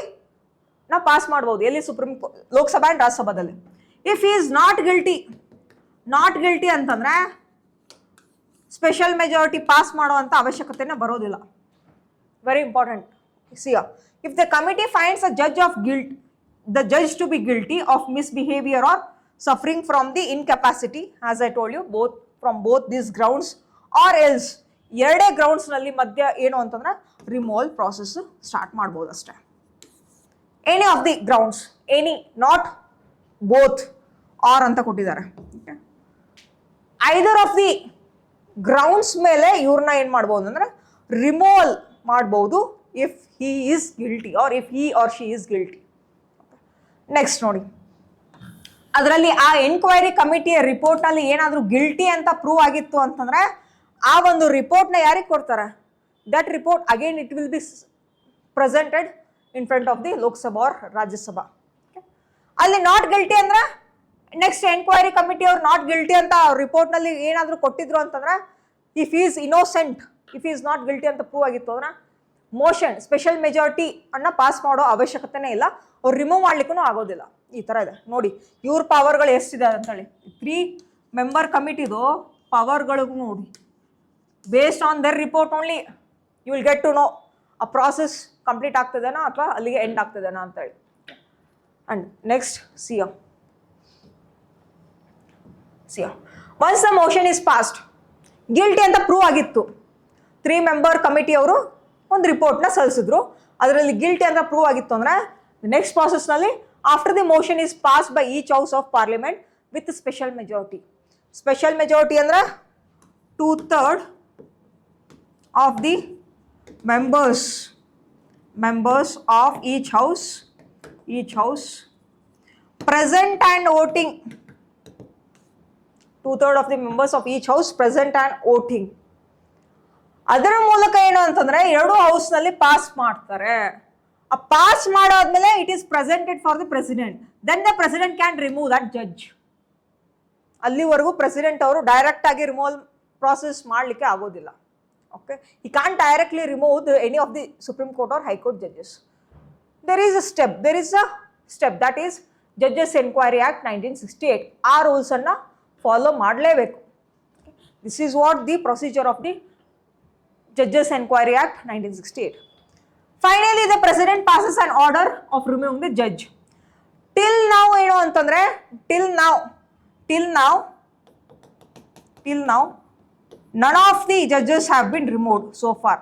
ನಾವು ಪಾಸ್ ಮಾಡ್ಬೋದು. ಎಲ್ಲಿ? ಸುಪ್ರೀಂ ಲೋಕಸಭಾ ಅಂಡ್ ರಾಜ್ಯಸಭಾದಲ್ಲಿ. ಇಫ್ ಈಸ್ ನಾಟ್ ಗಿಲ್ಟಿ ಅಂತಂದ್ರೆ ಸ್ಪೆಷಲ್ ಮೆಜಾರಿಟಿ ಪಾಸ್ ಮಾಡುವಂತ ಅವಶ್ಯಕತೆನೇ ಬರೋದಿಲ್ಲ. Very important. See, if the committee finds a the judge to be guilty of misbehavior or suffering from the incapacity, as I told you, from both these grounds or else ಎರಡೇ ಗ್ರೌಂಡ್ಸ್ ನಲ್ಲಿ ಮಧ್ಯ ಏನು ಅಂತಂದ್ರೆ ರಿಮೂವಲ್ ಪ್ರಾಸೆಸ್ ಸ್ಟಾರ್ಟ್ ಮಾಡ್ಬೋದು ಅಷ್ಟೇ. Any of the grounds, any, not both, or ಅಂತ ಕೊಟ್ಟಿದ್ದಾರೆ. ಐದರ್ ಆಫ್ ದಿ ಗ್ರೌಂಡ್ಸ್ ಮೇಲೆ ಇವ್ರನ್ನ ಏನ್ ಮಾಡ್ಬೋದು ಅಂದ್ರೆ ರಿಮೂವಲ್ ಮಾಡ್ಬೋದು if he is guilty or if he or she is guilty. Next ನೋಡಿ, ಅದರಲ್ಲಿ ಆ ಎನ್ಕ್ವೈರಿ ಕಮಿಟಿಯ ರಿಪೋರ್ಟ್ ನಲ್ಲಿ ಏನಾದರೂ ಗಿಲ್ಟಿ ಅಂತ ಪ್ರೂವ್ ಆಗಿತ್ತು ಅಂತಂದ್ರೆ ಆ ಒಂದು ರಿಪೋರ್ಟ್ನ ಯಾರಿಗೆ ಕೊಡ್ತಾರೆ? That report again it will be presented in front of the Lok Sabha or Rajya Sabha. ಅಲ್ಲಿ ನಾಟ್ ಗಿಲ್ಟಿ ಅಂದ್ರೆ ನೆಕ್ಸ್ಟ್ ಎನ್ಕ್ವೈರಿ ಕಮಿಟಿ ಅವ್ರು ನಾಟ್ ಗಿಲ್ಟಿ ಅಂತ ರಿಪೋರ್ಟ್ ನಲ್ಲಿ ಏನಾದರೂ ಕೊಟ್ಟಿದ್ರು ಅಂತಂದ್ರೆ if is innocent, if is not guilty ಅಂತ ಪ್ರೂವ್ ಆಗಿತ್ತು ಅಂದ್ರೆ ಮೋಷನ್ ಸ್ಪೆಷಲ್ ಮೆಜಾರಿಟಿ ಅನ್ನ ಪಾಸ್ ಮಾಡೋ ಅವಶ್ಯಕತೆನೇ ಇಲ್ಲ, ಅವ್ರು ರಿಮೂವ್ ಮಾಡ್ಲಿಕ್ಕೂ ಆಗೋದಿಲ್ಲ. ಈ ತರ ಇದೆ ನೋಡಿ ಇವ್ರ ಪವರ್ಗಳು ಎಷ್ಟಿದೆ ಅಂತೇಳಿ. 3-member ಕಮಿಟಿದು ಪವರ್ಗಳಿಗೂ ನೋಡಿ, based on their report only you will get to know ಆ ಪ್ರಾಸೆಸ್ ಕಂಪ್ಲೀಟ್ ಆಗ್ತದೇನಾ ಅಥವಾ ಅಲ್ಲಿಗೆ ಎಂಡ್ ಆಗ್ತದೇನಾ ಅಂತೇಳಿ. And next CM once the motion is passed, guilty ಅಂತ ಪ್ರೂವ್ ಆಗಿತ್ತು, 3-member ಕಮಿಟಿ ಅವರು ಒಂದು ರಿಪೋರ್ಟ್ನ ಸಲ್ಲಿಸಿದ್ರು. ಅದರಲ್ಲಿ ಗಿಲ್ಟಿ ಅಂತ ಪ್ರೂವ್ ಆಗಿತ್ತು ಅಂದರೆ ನೆಕ್ಸ್ಟ್ ಪ್ರಾಸೆಸ್ನಲ್ಲಿ after the motion is pass by each house of parliament with special majority. Special majority ಅಂದರೆ 2/3 of the members of each house present and voting. 2/3 of the members of each house present and voting. ಅದರ ಮೂಲಕ ಏನು ಅಂತಂದ್ರೆ ಎರಡು ಹೌಸ್ ನಲ್ಲಿ ಪಾಸ್ ಮಾಡ್ತಾರೆ. ಆ ಪಾಸ್ ಮಾಡಾದ್ಮೇಲೆ it is presented for the president, then the president can remove that judge. ಅಲ್ಲಿವರೆಗೂ ಪ್ರೆಸಿಡೆಂಟ್ ಅವರು ಡೈರೆಕ್ಟ್ ಆಗಿ ರಿಮೂವಲ್ ಪ್ರಾಸೆಸ್ ಮಾಡಲಿಕ್ಕೆ ಆಗೋದಿಲ್ಲ. Okay, he can't directly remove any of the Supreme Court or High Court judges. There is a step that is Judges Enquiry Act 1968. ಆ ರೂಲ್ಸ್ ಅನ್ನ ಫಾಲೋ ಮಾಡಲೇಬೇಕು. This is what the procedure of the Judges Enquiry Act 1968. Finally, the president passes an order of removing the judge. Till now ಏನು ಅಂತಂದ್ರೆ till now none of the judges have been removed so far.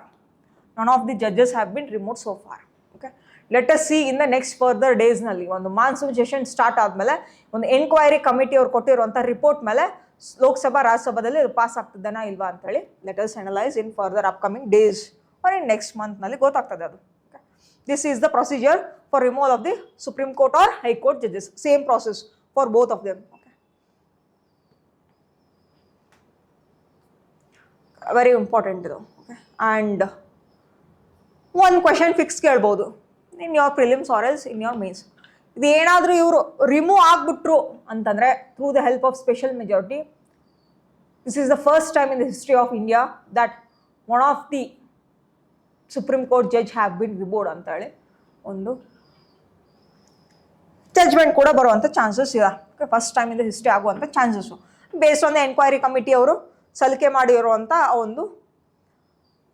Okay, let us see in the next further days ನಲ್ಲಿ ಒಂದು ಮಾನ್ಸೂನ್ ಸೆಷನ್ ಸ್ಟಾರ್ಟ್ ಆದ್ಮೇಲೆ ಒಂದು ಎನ್ಕ್ವೈರಿ ಕಮಿಟಿ ಅವ್ರು ಕೊಟ್ಟಿರುವಂಥ ರಿಪೋರ್ಟ್ ಮೇಲೆ ಲೋಕಸಭಾ ರಾಜ್ಯಸಭಾದಲ್ಲಿ ಪಾಸ್ ಆಗ್ತದನಾ ಇಲ್ವಾ ಅಂತ ಹೇಳಿ let us analyse in further upcoming days or in next month ನಲ್ಲಿ ಗೊತ್ತಾಗ್ತದೆ ಅದು. This is the procedure for removal of the Supreme Court or High Court judges. Same process for both of them. Very important ಇದು. ಆ್ಯಂಡ್ ಒಂದು ಕ್ವೆಶನ್ ಫಿಕ್ಸ್ ಕೇಳ್ಬೋದು in your prelims or else in your mains. ಇದು ಏನಾದರೂ ಇವರು ರಿಮೂವ್ ಆಗಿಬಿಟ್ರು ಅಂತಂದರೆ through the help of special majority, this is the first time in the history of India that one of the Supreme Court judge have been removed ಅಂತ ಹೇಳಿ ಒಂದು ಜಡ್ಜ್ಮೆಂಟ್ ಕೂಡ ಬರುವಂಥ ಚಾನ್ಸಸ್ ಇದೆ. First time in the history ಆಗುವಂಥ chances based on the enquiry committee ಅವರು ಸಲಿಕೆ ಮಾಡಿರುವಂಥ ಒಂದು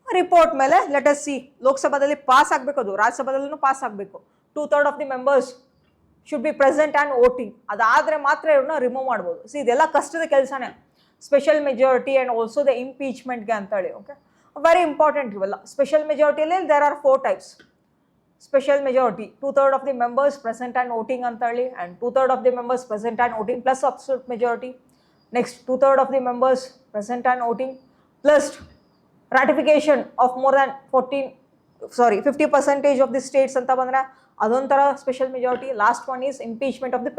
ರಿಪೋರ್ಟ್ ಮೇಲೆ ಲೆಟ್ ಅಸ್ ಸಿ. ಲೋಕಸಭಾದಲ್ಲಿ ಪಾಸ್ ಆಗಬೇಕು, ಅದು ರಾಜ್ಯಸಭಾದಲ್ಲೂ ಪಾಸ್ ಆಗಬೇಕು. 2/3 of the members should be present and voting. ಅದಾದರೆ ಮಾತ್ರ ಇವ್ರನ್ನ ರಿಮೂವ್ ಮಾಡ್ಬೋದು. ಸಿ ಇದೆಲ್ಲ ಕಷ್ಟದ ಕೆಲಸನೇ. Special majority and also the ಇಂಪೀಚ್ಮೆಂಟ್ಗೆ ಅಂತೇಳಿ. ಓಕೆ, ವೆರಿ ಇಂಪಾರ್ಟೆಂಟ್ ಇವೆಲ್ಲ. ಸ್ಪೆಷಲ್ ಮೆಜಾರಿಟಿಯಲ್ಲಿ there are 4 types. Special majority 2/3 of the members present and voting ಅಂತೇಳಿ, and 2/3 of the members present and voting plus absolute majority. Next, 2/3 of the members present and voting plus ratification of more than 50% of the states ಅಂತ ಬಂದರೆ ಅದೊಂಥರ special majority. Last one is impeachment of the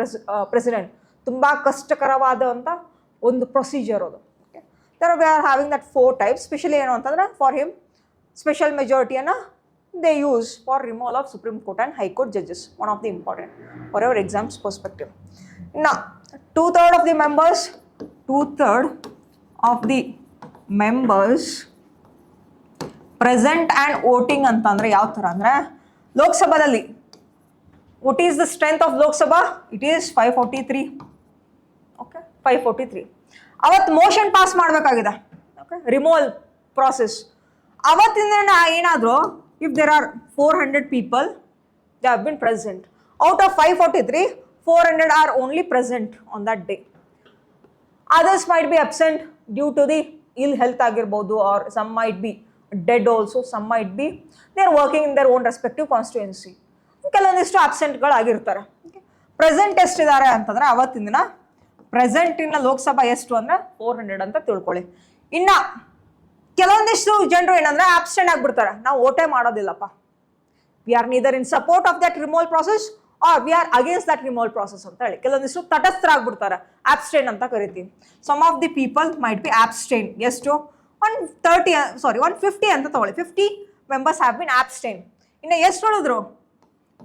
president. ತುಂಬ ಕಷ್ಟಕರವಾದಂಥ ಒಂದು ಪ್ರೊಸೀಜರ್ ಅದು. Okay, there we are having that 4 types. Specially ಏನು ಅಂತಂದರೆ ಫಾರ್ ಹಿಮ್ ಸ್ಪೆಷಲ್ ಮೆಜಾರಿಟಿಯನ್ನು they use for removal of Supreme Court and High Court judges. One of the important for your exams perspective. ಇನ್ನು 2/3 of the members present and voting ಅಂತಂದರೆ ಯಾವ ಥರ ಅಂದರೆ ಲೋಕಸಭಾದಲ್ಲಿ what is the strength of Lok Sabha? It is 543. Okay, 543. ಅವತ್ತು ಮೋಷನ್ ಪಾಸ್ ಮಾಡಬೇಕಾಗಿದೆ. ಓಕೆ, ರಿಮೂವಲ್ ಪ್ರಾಸೆಸ್ ಅವತ್ತಿಂದ ಏನಾದರೂ if there are 400 people they have been present, out of 543 400 are only present on that day. Others might be absent due to the ill health ಆಗಿರ್ಬೋದು, or some might be dead also, some might be they are working in their own respective constituency. ಕೆಲವೊಂದಿಷ್ಟು ಅಬ್ಸೆಂಟ್ಗಳಾಗಿರ್ತಾರೆ. ಪ್ರೆಸೆಂಟ್ ಎಷ್ಟಿದ್ದಾರೆ ಅಂತಂದರೆ ಅವತ್ತಿನ ದಿನ ಪ್ರೆಸೆಂಟಿನ ಲೋಕಸಭಾ ಎಷ್ಟು ಅಂದರೆ 400 ಅಂತ ತಿಳ್ಕೊಳ್ಳಿ. ಇನ್ನು ಕೆಲವೊಂದಿಷ್ಟು ಜನರು ಏನಂದರೆ ಆಬ್ಸೆಂಟ್ ಆಗಿಬಿಡ್ತಾರೆ, ನಾವು ವೋಟೇ ಮಾಡೋದಿಲ್ಲಪ್ಪ, we are neither in support of that removal process or we are against that removal process ಅಂತ ಹೇಳಿ ಕೆಲವೊಂದಿಷ್ಟು ತಟಸ್ಥರಾಗ್ಬಿಡ್ತಾರೆ, ಆಬ್ಸ್ಟೇನ್ ಅಂತ ಕರಿತೀವಿ. Some of the people might be abstain. ಎಷ್ಟು? 150 ಅಂತ ತಗೊಳ್ಳಿ. 50 ಮೆಂಬರ್ಸ್ ಹ್ಯಾವ್ ಬಿನ್ ಆಬ್ಸ್ಟೇನ್. ಇನ್ನು ಎಷ್ಟು ಹೇಳಿದ್ರು?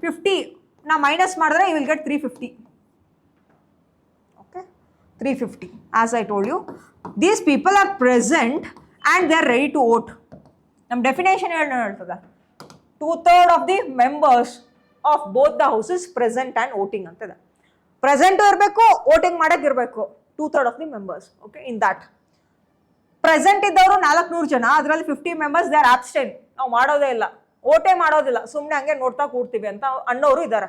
50 ನಾ ಮೈನಸ್ ಮಾಡಿದ್ರೆ you will get 350. Okay, 350. As I told you, these people are present and they are ready to vote. ನಮ್ಮ ಡೆಫಿನೇಷನ್ ಏನು ಹೇಳ್ತದೆ? 2/3 of the members of both the houses present and voting ಅಂತದೆ. ಪ್ರೆಸೆಂಟು ಇರಬೇಕು, ವೋಟಿಂಗ್ ಮಾಡೋಕೆ ಇರಬೇಕು. 2/3 of the members. Okay, in that present ಇದ್ದವರು 400 ಜನ, ಅದರಲ್ಲಿ 50 ಮೆಂಬರ್ಸ್ ದೇ ಆರ್ ಆಬ್ಸ್ಟೇನ್, ನಾವು ಮಾಡೋದೇ ಇಲ್ಲ, ವೋಟೇ ಮಾಡೋದಿಲ್ಲ, ಸುಮ್ಮನೆ ಹಂಗೆ ನೋಡ್ತಾ ಕೂಡ್ತೀವಿ ಅಂತ ಅನ್ನೋರು ಇದ್ದಾರೆ.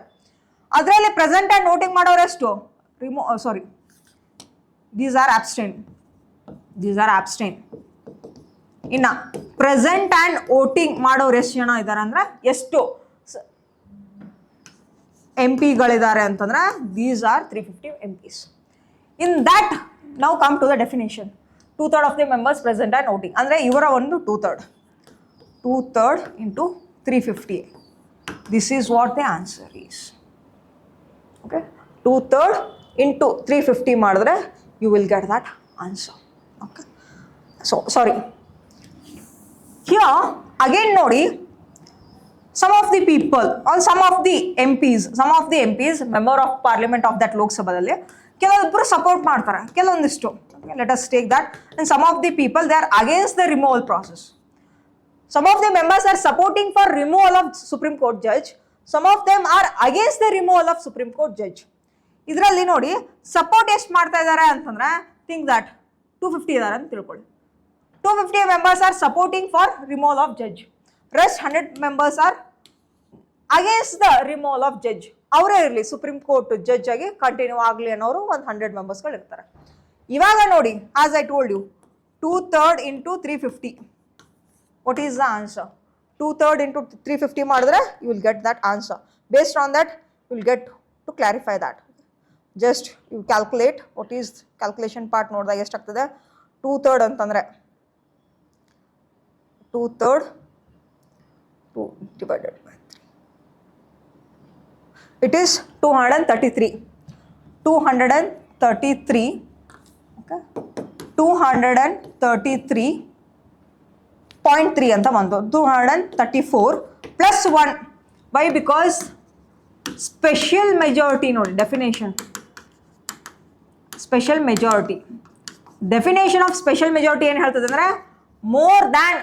ಅದರಲ್ಲಿ ಪ್ರೆಸೆಂಟ್ ಆ್ಯಂಡ್ ವೋಟಿಂಗ್ ಮಾಡೋರು ಎಷ್ಟು? These are abstain. ಇನ್ನು ಪ್ರೆಸೆಂಟ್ ಆ್ಯಂಡ್ ವೋಟಿಂಗ್ ಮಾಡೋರು ಎಷ್ಟು ಜನ ಇದ್ದಾರೆ ಅಂದರೆ ಎಷ್ಟು ಎಂ ಪಿಗಳಿದ್ದಾರೆ ಅಂತಂದ್ರೆ these are 350 MPs. In that ನಾವು come to the definition 2/3 of the members present and voting ಅಂದರೆ ಇವರ ಒಂದು 2/3 into 350. This is what the answer is. Okay, 2/3 into 350 ಮಾಡಿದ್ರೆ you will get that answer. Okay, so sorry, here again ನೋಡಿ, some of the people or some of the MPs member of parliament of that Lok Sabha ಕೆಲವೊಬ್ಬರು ಸಪೋರ್ಟ್ ಮಾಡ್ತಾರೆ, ಕೆಲವೊಂದಿಷ್ಟು. Let us take that. And some of the people they are against the removal process. Some of the members are supporting for removal of Supreme Court judge. Some of them are against the removal of Supreme Court judge. ಇದರಲ್ಲಿ ನೋಡಿ ಸಪೋರ್ಟ್ ಎಷ್ಟು ಮಾಡ್ತಾ ಇದ್ದಾರೆ ಅಂತಂದ್ರೆ ಥಿಂಕ್ ದಟ್ 250 ಇದ್ದಾರೆ ಅಂತ ತಿಳ್ಕೊಳ್ಳಿ. 250 members are supporting for removal of judge. Rest 100 members are against the removal of judge. ಅವರೇ ಇರಲಿ ಸುಪ್ರೀಂ ಕೋರ್ಟ್ ಜಡ್ಜ್ ಆಗಿ ಕಂಟಿನ್ಯೂ ಆಗಲಿ ಅನ್ನೋರು ಒಂದು 100 ಮೆಂಬರ್ಸ್ಗಳು ಇರ್ತಾರೆ. ಇವಾಗ ನೋಡಿ, as I told you, 2/3 into 350. What is the answer? 2/3 into 350 ಮಾಡಿದ್ರೆ you will get that answer. Based on that you will get to clarify that. Just you calculate what is calculation part ನೋಡಿದಾಗ ಎಷ್ಟಾಗ್ತದೆ. 2/3 ಅಂತಂದರೆ 2/3 divided by 3. It is 233. 233. Okay. 233.3 ಅಂತ ಬಂತು. 234 plus 1. Why? Because special majority ನೋಡಿ definition. Special majority. Definition of special majority ಏನು ಹೇಳ್ತದೆ ಅಂದರೆ more than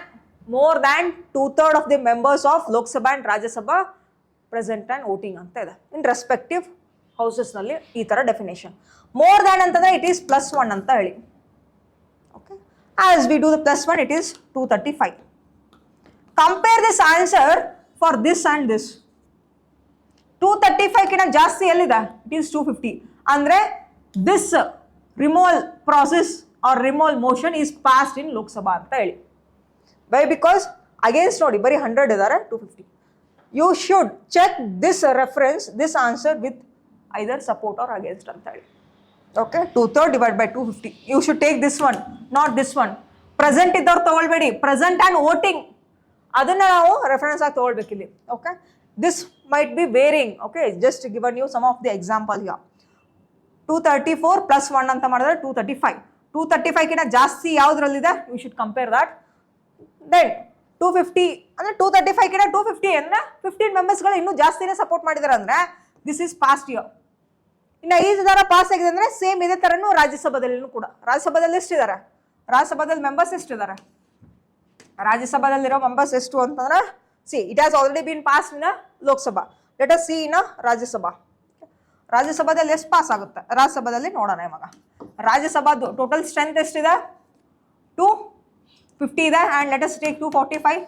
2/3 of the members of Lok Sabha and Rajya Sabha present and voting ಅಂತ ಇದೆ ಇನ್ ರೆಸ್ಪೆಕ್ಟಿವ್ ಹೌಸಸ್ನಲ್ಲಿ. ಈ ಥರ ಡೆಫಿನೇಷನ್. ಮೋರ್ ದ್ಯಾನ್ ಅಂತಂದರೆ ಇಟ್ ಈಸ್ +1 ಅಂತ ಹೇಳಿ. Okay, as we do the +1 it is 235. Compare this answer for this and this. 235ಕಿಂತ ಜಾಸ್ತಿ ಎಲ್ಲಿದೆ? It is 250. ಅಂದರೆ this removal process or removal motion is passed in Lok Sabha ಅಂತ ಹೇಳಿ. ವೈ? ಬಿಕಾಸ್ ಅಗೇನ್ಸ್ಟ್ ನೋಡಿ ಬರೀ 100 ಇದ್ದಾರೆ, 250. You should check this reference, this answer with either support or against ಅಂತ ಹೇಳಿ. Okay, 2/3 divided by 250. You should take this one, not this one. Present ಇದ್ದವ್ರು ತೊಗೊಳ್ಬೇಡಿ. ಪ್ರೆಸೆಂಟ್ ಆ್ಯಂಡ್ ವೋಟಿಂಗ್ ಅದನ್ನು ನಾವು ರೆಫರೆನ್ಸ್ ಆಗಿ ತೊಗೊಳ್ಬೇಕಿಲ್ಲಿ. Okay, this might be varying. Okay, just given you some of the example here. 234 + 1 ಅಂತ ಮಾಡಿದ್ರೆ 235. 235ಕಿಂತ ಜಾಸ್ತಿ ಯಾವುದ್ರಲ್ಲಿದೆ? You should compare that. Then 250 ಅಂದರೆ 235ಕಿಂತ 250 ಅಂದರೆ 15 ಮೆಂಬರ್ಸ್ಗಳು ಇನ್ನೂ ಜಾಸ್ತಿನೇ ಸಪೋರ್ಟ್ ಮಾಡಿದ್ದಾರೆ ಅಂದರೆ ದಿಸ್ ಈಸ್ ಪಾಸ್ಟ್ ಇಯರ್. ಇನ್ನು 5 ಥರ ಪಾಸ್ ಆಗಿದೆ ಅಂದರೆ ಸೇಮ್ ಇದೇ ಥರನೂ ರಾಜ್ಯಸಭಾದಲ್ಲೂ ಕೂಡ. ರಾಜ್ಯಸಭಾದಲ್ಲಿ ಎಷ್ಟಿದ್ದಾರೆ? ರಾಜ್ಯಸಭಾದಲ್ಲಿ ಮೆಂಬರ್ಸ್ ಎಷ್ಟಿದ್ದಾರೆ? ರಾಜ್ಯಸಭಾದಲ್ಲಿರೋ ಮೆಂಬರ್ಸ್ ಎಷ್ಟು ಅಂತಂದ್ರೆ see it has already been pass in Lok Sabha. Let us see in Rajya Sabha. ರಾಜ್ಯಸಭಾದಲ್ಲಿ ಎಷ್ಟು ಪಾಸ್ ಆಗುತ್ತೆ? ರಾಜ್ಯಸಭಾದಲ್ಲಿ ನೋಡೋಣ ಇವಾಗ. ರಾಜ್ಯಸಭಾದು ಟೋಟಲ್ ಸ್ಟ್ರೆಂತ್ ಎಷ್ಟಿದೆ? 250 ಇದೆ. And let us take 245.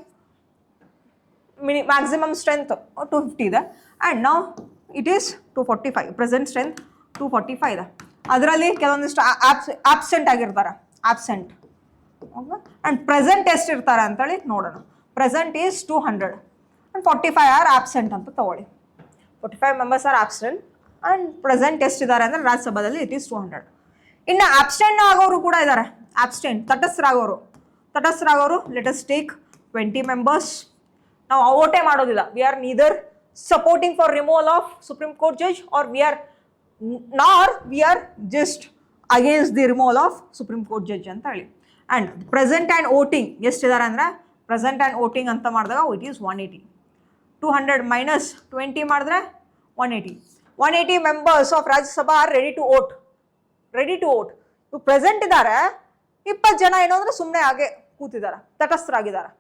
Maximum strength 250 ಇದೆ. ಆ್ಯಂಡ್ ನಾವು ಇಟ್ ಈಸ್ 245. ಪ್ರೆಸೆಂಟ್ ಸ್ಟ್ರೆಂತ್ 245 ಇದೆ. ಅದರಲ್ಲಿ ಕೆಲವೊಂದಿಷ್ಟು ಆಬ್ಸೆಂಟ್ ಆಗಿರ್ತಾರೆ, ಆಬ್ಸೆಂಟ್. ಓಕೆ, ಆ್ಯಂಡ್ ಪ್ರೆಸೆಂಟ್ ಎಷ್ಟಿರ್ತಾರೆ ಅಂತೇಳಿ ನೋಡೋಣ. Present is 200 and 45 are absent ಅಂತ ತೊಗೊಳ್ಳಿ. 45 members are absent and present ಎಷ್ಟಿದ್ದಾರೆ ಅಂದರೆ ರಾಜ್ಯಸಭಾದಲ್ಲಿ ಇಟ್ ಈಸ್ 200. ಇನ್ನು ಆಬ್ಸೆಂಟ್ ಆಗೋರು ಕೂಡ ಇದ್ದಾರೆ. ಆಬ್ಸೆಂಟ್ ತಟಸ್ಥರಾಗೋರು ಲೆಟ್ ಅಸ್ ಟೇಕ್ 20 ಮೆಂಬರ್ಸ್. ನಾವು ಓಟೇ ಮಾಡೋದಿಲ್ಲ. We are neither supporting for removal of Supreme Court judge or we are just against the removal of Supreme Court judge ಅಂತ ಹೇಳಿ. ಆ್ಯಂಡ್ ಪ್ರೆಸೆಂಟ್ ಆ್ಯಂಡ್ ವೋಟಿಂಗ್ ಎಷ್ಟಿದ್ದಾರೆ ಅಂದರೆ ಪ್ರೆಸೆಂಟ್ ಆ್ಯಂಡ್ ವೋಟಿಂಗ್ ಅಂತ ಮಾಡಿದಾಗ ಇಟ್ ಈಸ್ 180. 200 ಮೈನಸ್ 20 ಮಾಡಿದ್ರೆ 180. 180 members of Rajya Sabha are ready to vote. ಇವು ಪ್ರೆಸೆಂಟ್ ಇದ್ದಾರೆ. 20 ಜನ ಏನೋ ಅಂದರೆ ಸುಮ್ಮನೆ ಹಾಗೆ ಕೂತಿದ್ದಾರೆ, ತಟಸ್ಥರಾಗಿದ್ದಾರೆ.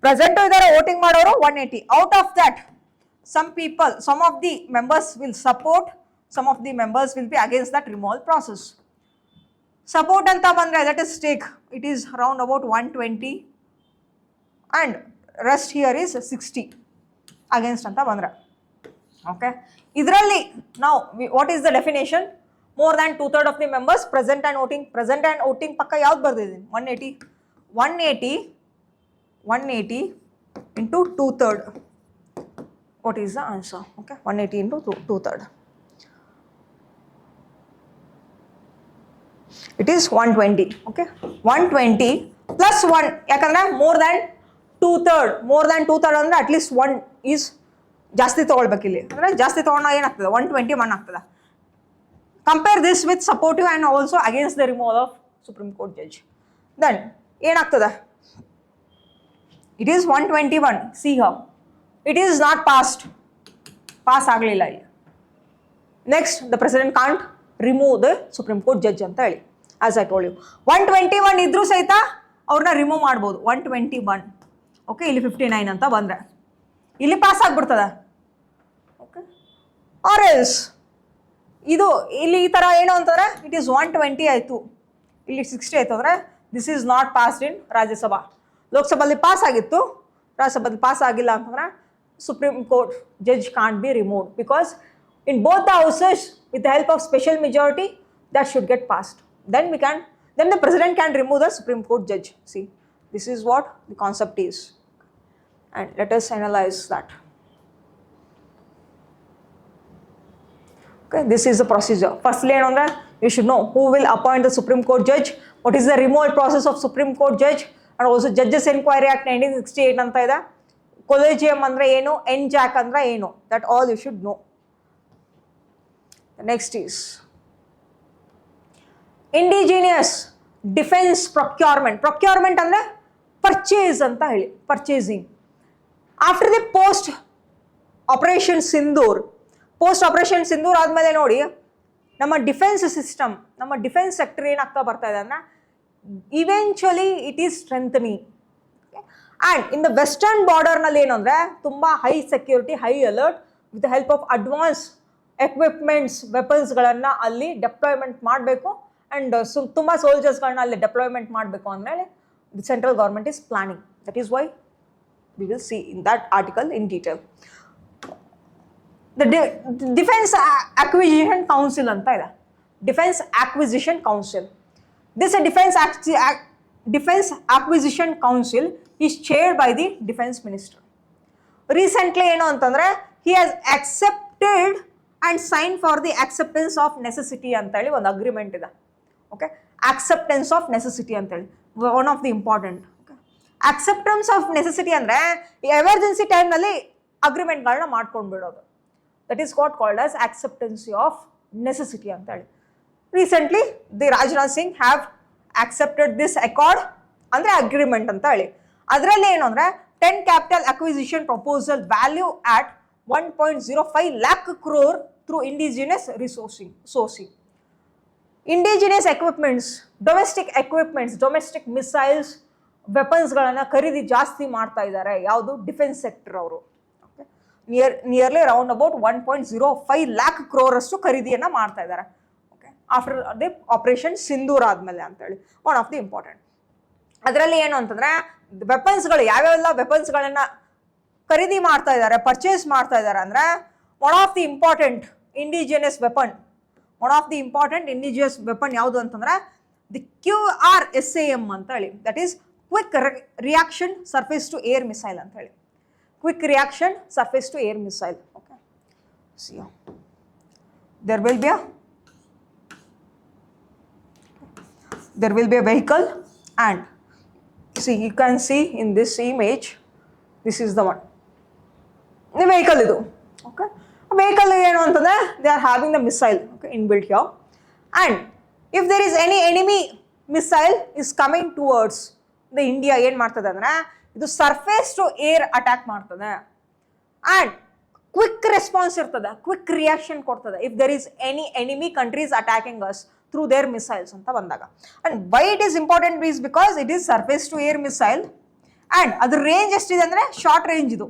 ಪ್ರೆಸೆಂಟು ಇದ್ದಾರೆ, ವೋಟಿಂಗ್ ಮಾಡೋರು 180. Out of that some of the members will support, some of the members will be against that removal process. Support anta bandre let us take it is around about 120 and rest here is 60 against anta bandre. Okay, idralli now what is the definition? More than 2/3 of the members present and voting. Present and voting pakka yav bardidini 180. 180 into 2/3. What is the answer? Okay, 180 into 2/3. It is 120. Okay, 120 plus 1 ಯಾಕಂದ್ರೆ more than 2/3 ಅಂದ್ರೆ at least 1 is ಜಾಸ್ತಿ ತಗೊಳ್ಬೇಕು ಇಲ್ಲಿ. ಅಂದ್ರೆ ಜಾಸ್ತಿ ತಗೊಂಡಾಗ ಏನಾಗ್ತದೆ 121 ಆಗ್ತದೆ. Compare this with supportive and also against the removal of Supreme Court judge. Then ಏನಾಗ್ತದೆ? It is 121. See here. It is not passed. Pass ಆಗಲಿಲ್ಲ ಇಲ್ಲಿ. Next, the president can't remove the Supreme Court judge ಅಂತ ಹೇಳಿ. As I told you. 121 ಇದ್ರೂ ಸಹಿತ ಅವ್ರನ್ನ ರಿಮೂವ್ ಮಾಡ್ಬೋದು. 121. ಓಕೆ, ಇಲ್ಲಿ 59 ಅಂತ ಬಂದರೆ ಇಲ್ಲಿ ಪಾಸ್ ಆಗ್ಬಿಡ್ತದೆ. ಓಕೆ, ಆರ್ ಎಲ್ಸ್ ಇದು ಇಲ್ಲಿ ಈ ಥರ ಏನು ಅಂತಂದರೆ ಇಟ್ ಈಸ್ 120 ಆಯಿತು, ಇಲ್ಲಿ 60 ಆಯಿತು ಅಂದರೆ this is not passed in Rajya Sabha. ಲೋಕಸಭೆಯಲ್ಲಿ ಪಾಸ್ ಆಗಿತ್ತು, ರಾಜ್ಯಸಭೆಯಲ್ಲಿ ಪಾಸ್ ಆಗಿಲ್ಲ ಅಂತಂದ್ರೆ supreme Court judge can't be removed because in both the houses with the help of special majority that should get passed. Then the president can remove the Supreme Court judge. See, this is what the concept is. And let us analyze that. Okay, this is the procedure. Firstly, you should know who will appoint the Supreme Court judge, what is the removal process of Supreme Court judge, and also Judges Enquiry Act 1968 anta ida. Collegium andre enu, NJAC andre enu, that all you should know. The next is indigenous defense procurement. Procurement ಅಂದ್ರೆ ಪರ್ಚೇಸ್ ಅಂತ ಹೇಳಿ, purchasing. After the post operation Sindoor ಆದಮೇಲೆ ನೋಡಿ ನಮ್ಮ ಡಿಫೆನ್ಸ್ ಸಿಸ್ಟಮ್, ನಮ್ಮ ಡಿಫೆನ್ಸ್ ಸೆಕ್ಟರ್ ಏನಾಗ್ತಾ ಬರ್ತಾ ಇದೆ ಅಂದ್ರೆ eventually it is strengthening. And in the western ಬಾರ್ಡರ್ನಲ್ಲಿ ಏನು ಅಂದರೆ ತುಂಬ high security, high alert with the help of advance equipments, ವೆಪನ್ಸ್ಗಳನ್ನು ಅಲ್ಲಿ ಡೆಪ್ಲಾಯ್ಮೆಂಟ್ ಮಾಡಬೇಕು. ಆ್ಯಂಡ್ ತುಂಬ ಸೋಲ್ಜರ್ಸ್ಗಳನ್ನ ಅಲ್ಲಿ ಡೆಪ್ಲಾಯ್ಮೆಂಟ್ ಮಾಡಬೇಕು ಅಂದಮೇಲೆ the central government is planning. That is why we will see in that article in detail. The defence acquisition council ಅಂತ ಇದೆ, defence acquisition council. This defence acquisition council is chaired by the defence minister. Recently ಏನು ಅಂತಂದರೆ he has accepted and sign for the acceptance of necessity ಅಂತೇಳಿ ಒಂದು ಅಗ್ರಿಮೆಂಟ್ ಇದೆ. ಓಕೆ, ಅಕ್ಸೆಪ್ಟೆನ್ಸ್ ಆಫ್ ನೆಸೆಸಿಟಿ ಅಂತೇಳಿ one of the important. Acceptance of necessity ಅಂದರೆ ಎಮರ್ಜೆನ್ಸಿ ಟೈಮ್ನಲ್ಲಿ ಅಗ್ರಿಮೆಂಟ್ಗಳನ್ನ ಮಾಡ್ಕೊಂಡ್ಬಿಡೋದು. That is what called as acceptancy of necessity ಅಂತೇಳಿ. Recently the Rajnath Singh have accepted this accord ಅಂದರೆ ಅಗ್ರಿಮೆಂಟ್ ಅಂತ ಹೇಳಿ. ಅದರಲ್ಲಿ ಏನು ಅಂದರೆ 10 capital acquisition proposal value at 1.05 lakh crore through indigenous sourcing. Indigenous equipments, domestic missiles, ವೆಪನ್ಸ್ಗಳನ್ನು ಖರೀದಿ ಜಾಸ್ತಿ ಮಾಡ್ತಾ ಇದ್ದಾರೆ. ಯಾವುದು? ಡಿಫೆನ್ಸ್ ಸೆಕ್ಟರ್ ಅವರು. Okay, nearly around about 1.05 lakh crore ಅಷ್ಟು ಖರೀದಿಯನ್ನು ಮಾಡ್ತಾ ಇದ್ದಾರೆ. Okay, after the operation Sindoor ಆದಮೇಲೆ ಅಂತೇಳಿ ಒನ್ ಆಫ್ ದಿ ಇಂಪಾರ್ಟೆಂಟ್. ಅದರಲ್ಲಿ ಏನು ಅಂತಂದರೆ ವೆಪನ್ಸ್ಗಳು ಯಾವ್ಯಾವೆಲ್ಲ ವೆಪನ್ಸ್ಗಳನ್ನು ಖರೀದಿ ಮಾಡ್ತಾ ಇದ್ದಾರೆ, ಪರ್ಚೇಸ್ ಮಾಡ್ತಾ ಇದ್ದಾರೆ ಅಂದರೆ one of the important indigenous weapon ಯಾವುದು ಅಂತಂದರೆ ದಿ QRSAM ಅಂತ ಹೇಳಿ. That is quick reaction surface to air missile ಅಂತ ಹೇಳಿ. Quick reaction surface to air missile. Okay, see there will be a vehicle, and see, you can see in this image, this is the one. The vehicle idu. Okay, vehicle ಏನು ಅಂತಂದ್ರೆ they are having the missile, okay, inbuilt here, and if there is any enemy missile is coming towards the India, ಏನು ಮಾಡ್ತದೆ ಅಂದ್ರೆ ಇದು ಸರ್ಫೇಸ್ ಟು ಏರ್ ಅಟ್ಯಾಕ್ ಮಾಡ್ತದೆ ಆ್ಯಂಡ್ ಕ್ವಿಕ್ ರೆಸ್ಪಾನ್ಸ್ ಇರ್ತದೆ, ಕ್ವಿಕ್ ರಿಯಾಕ್ಷನ್ ಕೊಡ್ತದೆ if there is any enemy countries attacking us through their missiles ಅಂತ ಬಂದಾಗ. And why it is important is because it is surface to air missile and ಅದ್ರ ರೇಂಜ್ ಎಷ್ಟಿದೆ ಅಂದರೆ ಶಾರ್ಟ್ ರೇಂಜ್. ಇದು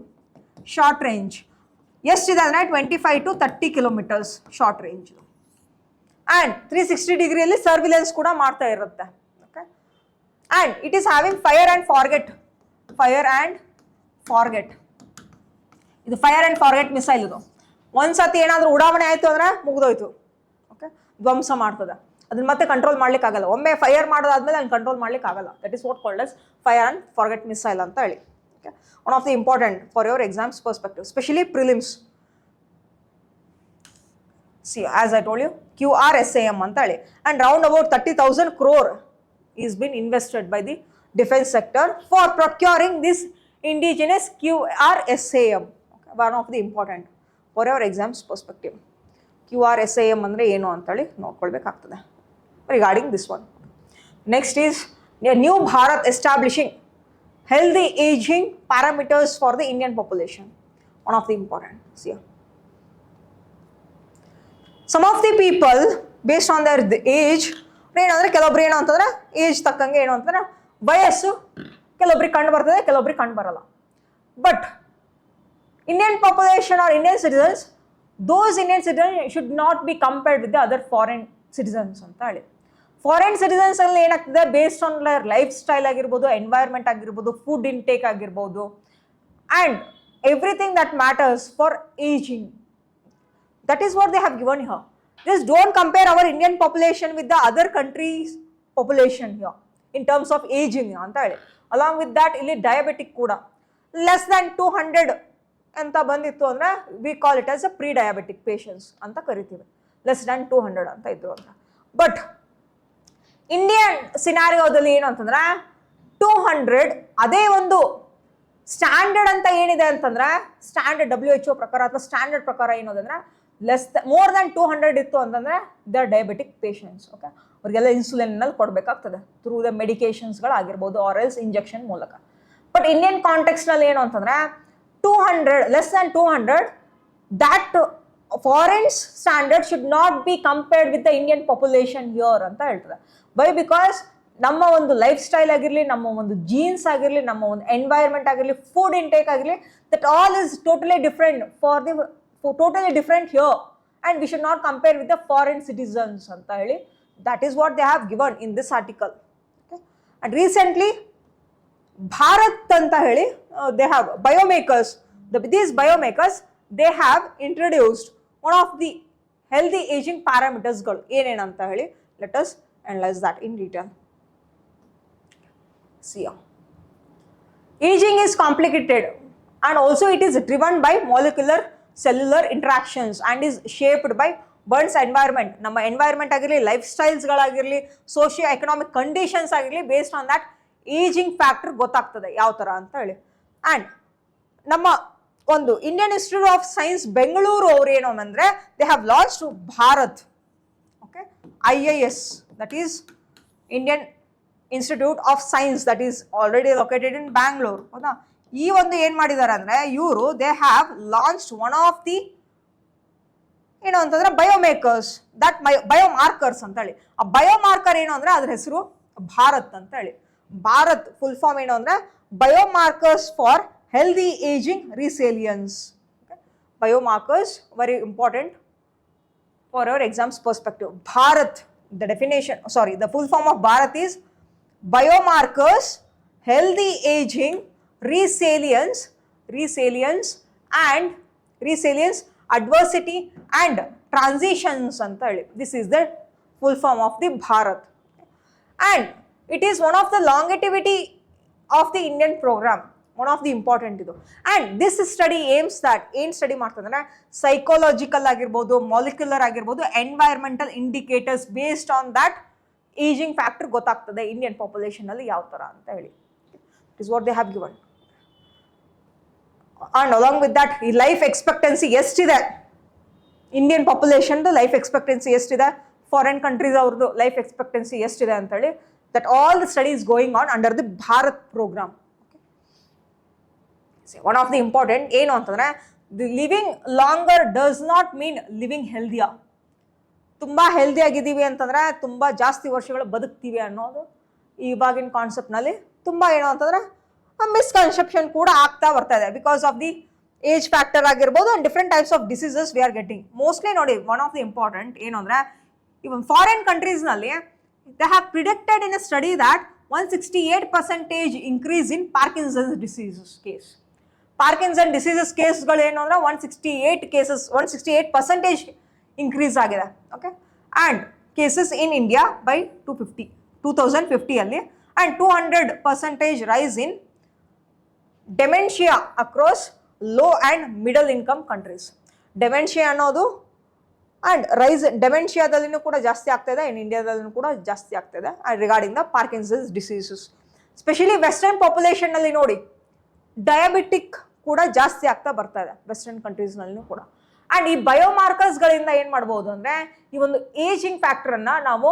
ಶಾರ್ಟ್ ರೇಂಜ್ ಎಷ್ಟಿದೆ ಅಂದರೆ 25 to 30 kilometers ಶಾರ್ಟ್ ರೇಂಜ್ ಇದು. ಆ್ಯಂಡ್ 360 ಡಿಗ್ರಿಯಲ್ಲಿ ಸರ್ವಿಲೆನ್ಸ್ ಕೂಡ ಮಾಡ್ತಾ ಇರುತ್ತೆ. Okay, and it is having fire and forget. ಇದು ಫೈರ್ ಆ್ಯಂಡ್ ಫಾರ್ಗೆಟ್ ಮಿಸೈಲ್. ಇದು ಒಂದ್ಸತಿ ಏನಾದರೂ ಉಡಾವಣೆ ಆಯಿತು ಅಂದರೆ ಮುಗಿದೋಯ್ತು. ಓಕೆ, ಧ್ವಂಸ ಮಾಡ್ತದೆ. ಅದನ್ನ ಮತ್ತೆ ಕಂಟ್ರೋಲ್ ಮಾಡ್ಲಿಕ್ಕೆ ಆಗಲ್ಲ. ಒಮ್ಮೆ ಫೈರ್ ಮಾಡೋದಾದ್ಮೇಲೆ ಅದನ್ನ ಕಂಟ್ರೋಲ್ ಮಾಡ್ಲಿಕ್ಕೆ ಆಗಲ್ಲ. That is what called as fire and forget missile ಅಂತ ಹೇಳಿ. Okay, one of the important for your exams perspective, specially prelims. See, as I told you, QRSAM ಅಂತ ಹೇಳಿ, and round about 30,000 crore is been invested by the defense sector for procuring this indigenous QRSAM. Okay, one of the important for your exams perspective. QRSAM ಅಂದ್ರೆ ಏನು ಅಂತ ಹೇಳಿ ನೋಡ್ಕೊಳ್ಬೇಕಾಗ್ತದೆ regarding this one. Next is a new Bharat establishing healthy aging parameters for the Indian population. One of the important. See, some of the people based on their age, ಏನಂದ್ರೆ ಕೆಲವೊಬ್ರು ಏನು ಅಂತಂದ್ರೆ ಏಜ್ ತಕ್ಕಂಗೆ ಏನು ಅಂತಂದ್ರೆ ವಯಸ್ಸು ಕೆಲವೊಬ್ರಿಗೆ ಕಂಡು ಬರ್ತದೆ, ಕೆಲವೊಬ್ರಿಗೆ ಕಂಡು ಬರಲ್ಲ. But Indian population or Indian citizens, those Indian citizen should not be compared with the other foreign citizens ಅಂತ ಹೇಳಿ. ಫಾರಿನ್ ಸಿಟಿಸನ್ಸ್ ಅಲ್ಲಿ ಏನಾಗ್ತದೆ, based on their lifestyle ಆಗಿರ್ಬೋದು, ಎನ್ವೈರ್ಮೆಂಟ್ ಆಗಿರ್ಬೋದು, ಫುಡ್ ಇಂಟೇಕ್ ಆಗಿರ್ಬೋದು, and everything that matters for ageing. That is what they have given here. Just don't compare our Indian population with the other countries' population here in terms of aging ಅಂತ ಹೇಳಿ. Along with that, ಇಲ್ಲಿ ಡಯಾಬಿಟಿಕ್ ಕೂಡ less than 200 ಅಂತ ಬಂದಿತ್ತು ಅಂದ್ರೆ we call it as a pre-diabetic patients ಅಂತ ಕರಿತೀವಿ. less than 200 ಅಂತ ಇದ್ರು ಅಂತ. ಬಟ್ ಇಂಡಿಯನ್ ಸಿನಾರಿಯೋದಲ್ಲಿ ಏನು ಅಂತಂದ್ರೆ 200 ಅದೇ ಒಂದು ಸ್ಟ್ಯಾಂಡರ್ಡ್ ಅಂತ ಏನಿದೆ ಅಂತಂದ್ರೆ, ಸ್ಟ್ಯಾಂಡರ್ಡ್ WHO ಪ್ರಕಾರ ಅಥವಾ ಸ್ಟ್ಯಾಂಡರ್ಡ್ ಪ್ರಕಾರ ಏನೋದಂದ್ರೆ ಮೋರ್ ದನ್ 200 ಇತ್ತು ಅಂತಂದ್ರೆ ದ ಡಯಾಬಿಟಿಕ್ ಪೇಷಂಟ್ಸ್. ಓಕೆ, ಅವ್ರಿಗೆಲ್ಲ ಇನ್ಸುಲಿನ್ನಲ್ಲಿ ಕೊಡಬೇಕಾಗ್ತದೆ ಥ್ರೂ ದ ಮೆಡಿಕೇಶನ್ಸ್ಗಳಾಗಿರ್ಬೋದು ಆರ್ ಎಲ್ಸ್ ಇಂಜೆಕ್ಷನ್ ಮೂಲಕ. ಬಟ್ ಇಂಡಿಯನ್ ಕಾಂಟೆಕ್ಸ್ನಲ್ಲಿ ಏನು ಅಂತಂದ್ರೆ 200 less than 200 that foreign standard should not be compared with the Indian population here ಅಂತ ಹೇಳ್ತದೆ. ಬೈ ಬಿಕಾಸ್ ನಮ್ಮ ಒಂದು ಲೈಫ್ ಸ್ಟೈಲ್ ಆಗಿರಲಿ, ನಮ್ಮ ಒಂದು ಜೀನ್ಸ್ ಆಗಿರಲಿ, ನಮ್ಮ ಒಂದು ಎನ್ವೈರ್ಮೆಂಟ್ ಆಗಿರಲಿ, ಫುಡ್ ಇಂಟೇಕ್ ಆಗಿರಲಿ, that all is totally different totally different here, and we should not compare with the foreign citizens anta heli. That is what they have given in this article. Okay, and recently Bharat anta heli they have biomakers, these biomakers they have introduced one of the healthy aging parameters galu enen anta heli. Let us analyze that in detail. See, aging is complicated and also it is driven by molecular cellular interactions and is shaped by one's environment. ನಮ್ಮ ಎನ್ವೈರ್ಮೆಂಟ್ ಆಗಿರಲಿ, ಲೈಫ್ ಸ್ಟೈಲ್ಸ್ಗಳಾಗಿರಲಿ, ಸೋಷಿಯೋ ಎಕನಾಮಿಕ್ ಕಂಡೀಷನ್ಸ್ ಆಗಿರಲಿ, based on that ageing factor ಗೊತ್ತಾಗ್ತದೆ ಯಾವ ಥರ ಅಂತ ಹೇಳಿ. ಆ್ಯಂಡ್ ನಮ್ಮ ಒಂದು Indian institute of science Bengaluru ಅವ್ರು ಏನು ಅಂದರೆ they have launched Bharat. Okay, IIS, that is Indian institute of science, that is already located in Bangalore. ಹೌದಾ, ಈ ಒಂದು ಏನು ಮಾಡಿದ್ದಾರೆ ಅಂದರೆ ಇವರು they have launched one of the ಏನು ಅಂತಂದ್ರೆ ಬಯೋಮೇಕರ್ಸ್, ದಟ್ ಬಯೋಮಾರ್ಕರ್ಸ್ ಅಂತ ಹೇಳಿ. ಆ ಬಯೋಮಾರ್ಕರ್ ಏನು ಅಂದರೆ ಅದ್ರ ಹೆಸರು ಭಾರತ್ ಅಂತ ಹೇಳಿ. ಭಾರತ್ ಫುಲ್ ಫಾರ್ಮ್ ಏನು ಅಂದರೆ biomarkers for healthy aging resilience. Biomarkers very important for your exams perspective. Bharat, the definition, sorry, the full form of Bharat is biomarkers, healthy aging, resilience, and resilience, adversity and transitions anta heli. This is the full form of the Bharat, and it is one of the longevity of the Indian program, one of the important idu. And this study aims that ಏನು ಸ್ಟಡಿ ಮಾಡ್ತಂದ್ರೆ ಸೈಕಾಲಜಿಕಲ್ ಆಗಿರ್ಬೋದು, ಮಾಲಿಕ್ಯುಲರ್ ಆಗಿರ್ಬೋದು, environmental indicators based on that ageing factor ಗೊತ್ತಾಗ್ತದೆ ಇಂಡಿಯನ್ ಪಾಪ್ಯುಲೇಷನ್ ಅಲ್ಲಿ ಯಾವ ತರ ಅಂತ ಹೇಳಿ. It is what they have given. And along with that ಈ ಲೈಫ್ ಎಕ್ಸ್ಪೆಕ್ಟೆನ್ಸಿ ಎಷ್ಟಿದೆ, ಇಂಡಿಯನ್ ಪಾಪ್ಯುಲೇಷನ್ದು ಲೈಫ್ ಎಕ್ಸ್ಪೆಕ್ಟೆನ್ಸಿ ಎಷ್ಟಿದೆ, ಫಾರಿನ್ ಕಂಟ್ರೀಸ್ ಅವ್ರದ್ದು ಲೈಫ್ ಎಕ್ಸ್ಪೆಕ್ಟೆನ್ಸಿ ಎಷ್ಟಿದೆ ಅಂತ ಹೇಳಿ, that all the studies going on under the Bharat programme. One of the important ಏನು ಅಂತಂದ್ರೆ the living longer does not mean living ಹೆಲ್ದಿಯಾ. ತುಂಬ ಹೆಲ್ದಿ ಆಗಿದ್ದೀವಿ ಅಂತಂದ್ರೆ ತುಂಬ ಜಾಸ್ತಿ ವರ್ಷಗಳು ಬದುಕ್ತೀವಿ ಅನ್ನೋದು ಇವಾಗಿನ ಕಾನ್ಸೆಪ್ಟ್ನಲ್ಲಿ ತುಂಬ ಏನು ಅಂತಂದ್ರೆ ಮಿಸ್ಕನ್ಸೆಪ್ಷನ್ ಕೂಡ ಆಗ್ತಾ ಬರ್ತಾ ಇದೆ because of the age factor ಆಗಿರ್ಬೋದು and different types of diseases we are getting. Mostly ನೋಡಿ, ಒನ್ ಆಫ್ ದಿ ಇಂಪಾರ್ಟೆಂಟ್ ಏನು ಅಂದರೆ ಇವನ್ ಫಾರಿನ್ ಕಂಟ್ರೀಸ್ನಲ್ಲಿ they have predicted in a study that 168% increase in Parkinson's diseases case. Parkinson diseases ಕೇಸ್ಗಳು ಏನು ಅಂದರೆ 168% ಇನ್ಕ್ರೀಸ್ ಆಗಿದೆ. Okay, and cases in India by 2050 ಅಲ್ಲಿ, and 200% rise in dementia across low and middle income countries. Dementia ಅನ್ನೋದು ಆ್ಯಂಡ್ ರೈಸ್ ಡೆಮೆನ್ಷಿಯಾದಲ್ಲಿನೂ ಕೂಡ ಜಾಸ್ತಿ ಆಗ್ತಾಯಿದೆ, ಇನ್ ಇಂಡಿಯಾದಲ್ಲೂ ಕೂಡ ಜಾಸ್ತಿ ಆಗ್ತಾಯಿದೆ regarding the Parkinson's diseases. Specially western ಪಾಪ್ಯುಲೇಷನ್ನಲ್ಲಿ ನೋಡಿ ಡಯಾಬಿಟಿಕ್ ಕೂಡ ಜಾಸ್ತಿ ಆಗ್ತಾ ಬರ್ತಾ ಇದೆ ವೆಸ್ಟರ್ನ್ ಕಂಟ್ರೀಸ್ನಲ್ಲೂ ಕೂಡ. ಆ್ಯಂಡ್ ಈ ಬಯೋಮಾರ್ಕರ್ಸ್ಗಳಿಂದ ಏನು ಮಾಡ್ಬೋದು ಅಂದರೆ ಈ ಒಂದು ಏಜಿಂಗ್ ಫ್ಯಾಕ್ಟ್ರನ್ನು ನಾವು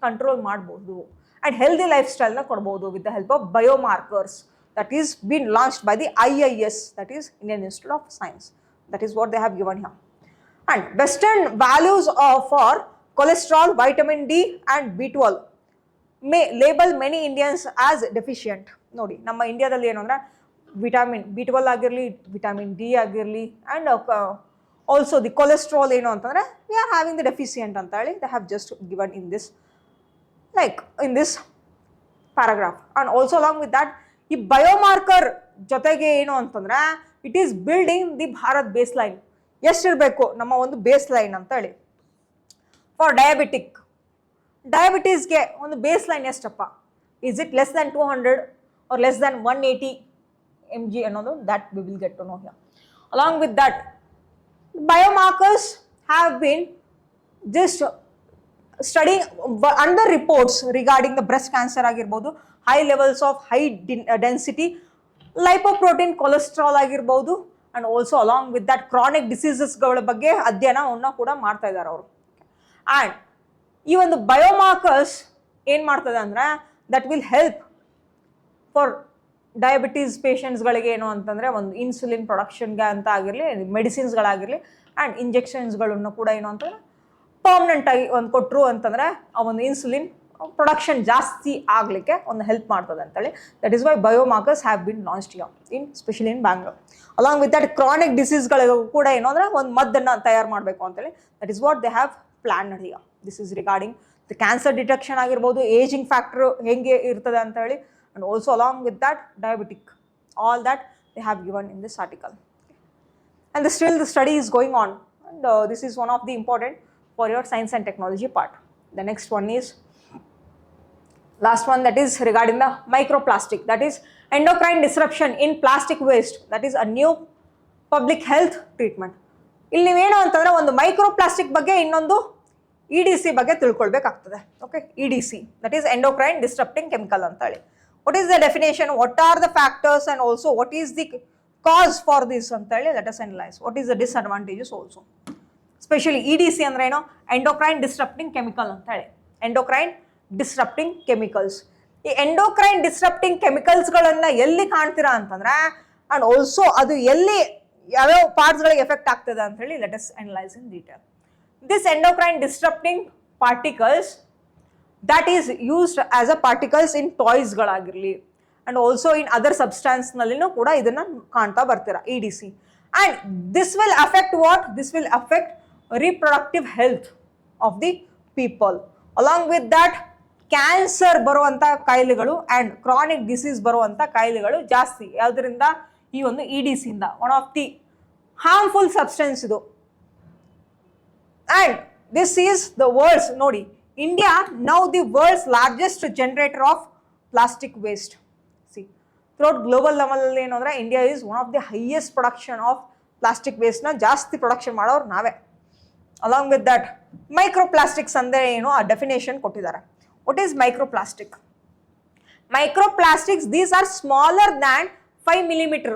ಕಂಟ್ರೋಲ್ ಮಾಡ್ಬೋದು ಆ್ಯಂಡ್ ಹೆಲ್ದಿ ಲೈಫ್ ಸ್ಟೈಲ್ನ ಕೊಡ್ಬೋದು with the help of biomarkers that is been launched by the IIS, that is Indian Institute of Science. That is what they have given here. And Western values for cholesterol, vitamin D and B12 may label many Indians as deficient. ನೋಡಿ ನಮ್ಮ ಇಂಡಿಯಾದಲ್ಲಿ ಏನು ಅಂದರೆ ವಿಟಮಿನ್ B12 ಆಗಿರಲಿ, ವಿಟಮಿನ್ ಡಿ ಆಗಿರಲಿ, ಆ್ಯಂಡ್ ಆಲ್ಸೋ ದಿ ಕೊಲೆಸ್ಟ್ರಾಲ್ ಏನು ಅಂತಂದರೆ ವಿ ಆರ್ ಹ್ಯಾವಿಂಗ್ ದ ಡೆಫಿಸಿಯೆಂಟ್ ಅಂತ ಹೇಳಿ they have just given in this paragraph. And also along with that ಈ ಬಯೋಮಾರ್ಕರ್ ಜೊತೆಗೆ ಏನು ಅಂತಂದ್ರೆ it is building the Bharat base line. ಎಷ್ಟಿರಬೇಕು ನಮ್ಮ ಒಂದು ಬೇಸ್ ಲೈನ್ ಅಂತ ಹೇಳಿ. ಫಾರ್ ಡಯಾಬಿಟೀಸ್ಗೆ ಒಂದು ಬೇಸ್ ಲೈನ್ ಎಷ್ಟಪ್ಪ? Is it less than 200 or less than 180 mg ಅನ್ನೋದು that we will get to know here. Along with that biomarkers have been just study under reports regarding the breast cancer ಆಗಿರ್ಬೋದು, high levels of high density lipoprotein cholesterol ಆಗಿರ್ಬೋದು, and also along with that chronic ಡಿಸೀಸಸ್ಗಳ ಬಗ್ಗೆ ಅಧ್ಯಯನವನ್ನು ಕೂಡ ಮಾಡ್ತಾ ಇದ್ದಾರೆ ಅವರು. ಆ್ಯಂಡ್ ಈ ಒಂದು ಬಯೋಮಾರ್ಕರ್ಸ್ ಏನು ಮಾಡ್ತದೆ ಅಂದರೆ that will help for diabetes ಪೇಷಂಟ್ಸ್ಗಳಿಗೆ ಏನು ಅಂತಂದರೆ ಒಂದು ಇನ್ಸುಲಿನ್ ಪ್ರೊಡಕ್ಷನ್ಗೆ ಅಂತ ಆಗಿರಲಿ, ಮೆಡಿಸಿನ್ಸ್ಗಳಾಗಿರಲಿ ಆ್ಯಂಡ್ ಇಂಜೆಕ್ಷನ್ಸ್ಗಳನ್ನು ಕೂಡ ಏನು ಅಂತಂದರೆ ಪರ್ಮನೆಂಟಾಗಿ ಒಂದು ಕೊಟ್ಟರು ಅಂತಂದರೆ ಆ ಒಂದು ಇನ್ಸುಲಿನ್ ಪ್ರೊಡಕ್ಷನ್ ಜಾಸ್ತಿ ಆಗಲಿಕ್ಕೆ ಒಂದು ಹೆಲ್ಪ್ ಮಾಡ್ತದೆ ಅಂತೇಳಿ. That is why biomarkers have been launched here in specially in Bangalore. Along with that chronic ಡಿಸೀಸ್ಗಳಿಗೂ ಕೂಡ ಏನು ಅಂದರೆ ಒಂದು ಮದ್ದನ್ನು ತಯಾರು ಮಾಡಬೇಕು ಅಂತೇಳಿ that is what they have plan here. This is regarding the cancer detection ಆಗಿರ್ಬೋದು, ಏಜಿಂಗ್ ಫ್ಯಾಕ್ಟ್ರು ಹೆಂಗೆ ಇರ್ತದೆ ಅಂತ ಹೇಳಿ, and also along with that diabetic, all that they have given in this article. And still the study is going on, and this is one of the important for your science and technology part. The next one is last one, that is regarding the microplastic, that is endocrine disruption in plastic waste, that is a new public health treatment. ಇಲ್ಲಿ ನೀವೇನು ಅಂತಂದರೆ ಒಂದು ಮೈಕ್ರೋಪ್ಲಾಸ್ಟಿಕ್ ಬಗ್ಗೆ ಇನ್ನೊಂದು EDC ಬಗ್ಗೆ ತಿಳ್ಕೊಳ್ಬೇಕಾಗ್ತದೆ. Okay, EDC that is endocrine disrupting chemical ಅಂತ ಹೇಳಿ. What is the definition, what are the factors and also what is the cause for this ಅಂತ ಹೇಳಿ let us analyze. What is the disadvantages also. Specially EDC ಅಂದ್ರೆ ಏನು? ಎಂಡೋಕ್ರೈನ್ ಡಿಸ್ಟ್ರಪ್ಟಿಂಗ್ ಕೆಮಿಕಲ್ ಅಂತ ಹೇಳಿ. Endocrine disrupting chemicals. ಈ ಎಂಡೋಕ್ರೈನ್ ಡಿಸ್ಟ್ರಪ್ಟಿಂಗ್ ಕೆಮಿಕಲ್ಸ್ಗಳನ್ನು ಎಲ್ಲಿ ಕಾಣ್ತೀರಾ ಅಂತಂದ್ರೆ ಆ್ಯಂಡ್ ಆಲ್ಸೋ ಅದು ಎಲ್ಲಿ ಯಾವ್ಯಾವ ಪಾರ್ಟ್ಸ್ಗಳಿಗೆ ಎಫೆಕ್ಟ್ ಆಗ್ತದೆ ಅಂತ ಹೇಳಿ let us analyse in detail. This endocrine disrupting particles that is used as a particles in ಟಾಯ್ಸ್ಗಳಾಗಿರಲಿ ಆ್ಯಂಡ್ ಆಲ್ಸೋ ಇನ್ ಅದರ್ ಸಬ್ಸ್ಟಾನ್ಸ್ನಲ್ಲಿನೂ ಕೂಡ ಇದನ್ನು ಕಾಣ್ತಾ ಬರ್ತೀರಾ EDC. And this will affect what? This will affect reproductive health of the people. Along with that ಕ್ಯಾನ್ಸರ್ ಬರುವಂಥ ಕಾಯಿಲೆಗಳು ಆ್ಯಂಡ್ ಕ್ರಾನಿಕ್ ಡಿಸೀಸ್ ಬರುವಂಥ ಕಾಯಿಲೆಗಳು ಜಾಸ್ತಿ ಯಾವುದರಿಂದ? ಈ ಒಂದು EDC ಇಂದ. One of the harmful substance ಇದು. And this is the world's, ನೋಡಿ India now the world's largest generator of plastic waste. See throughout global ಲೆವೆಲಲ್ಲಿ ಏನು ಅಂದರೆ India is one of the highest production of plastic ವೇಸ್ಟ್ನ ಜಾಸ್ತಿ ಪ್ರೊಡಕ್ಷನ್ ಮಾಡೋರು ನಾವೇ. ಅಲಾಂಗ್ ವಿತ್ ದಟ್ ಮೈಕ್ರೋಪ್ಲಾಸ್ಟಿಕ್ಸ್ ಅಂದರೆ ಏನು ಆ ಡೆಫಿನೇಷನ್ ಕೊಟ್ಟಿದ್ದಾರೆ. What is microplastic? Microplastics these are smaller than 5 millimeter.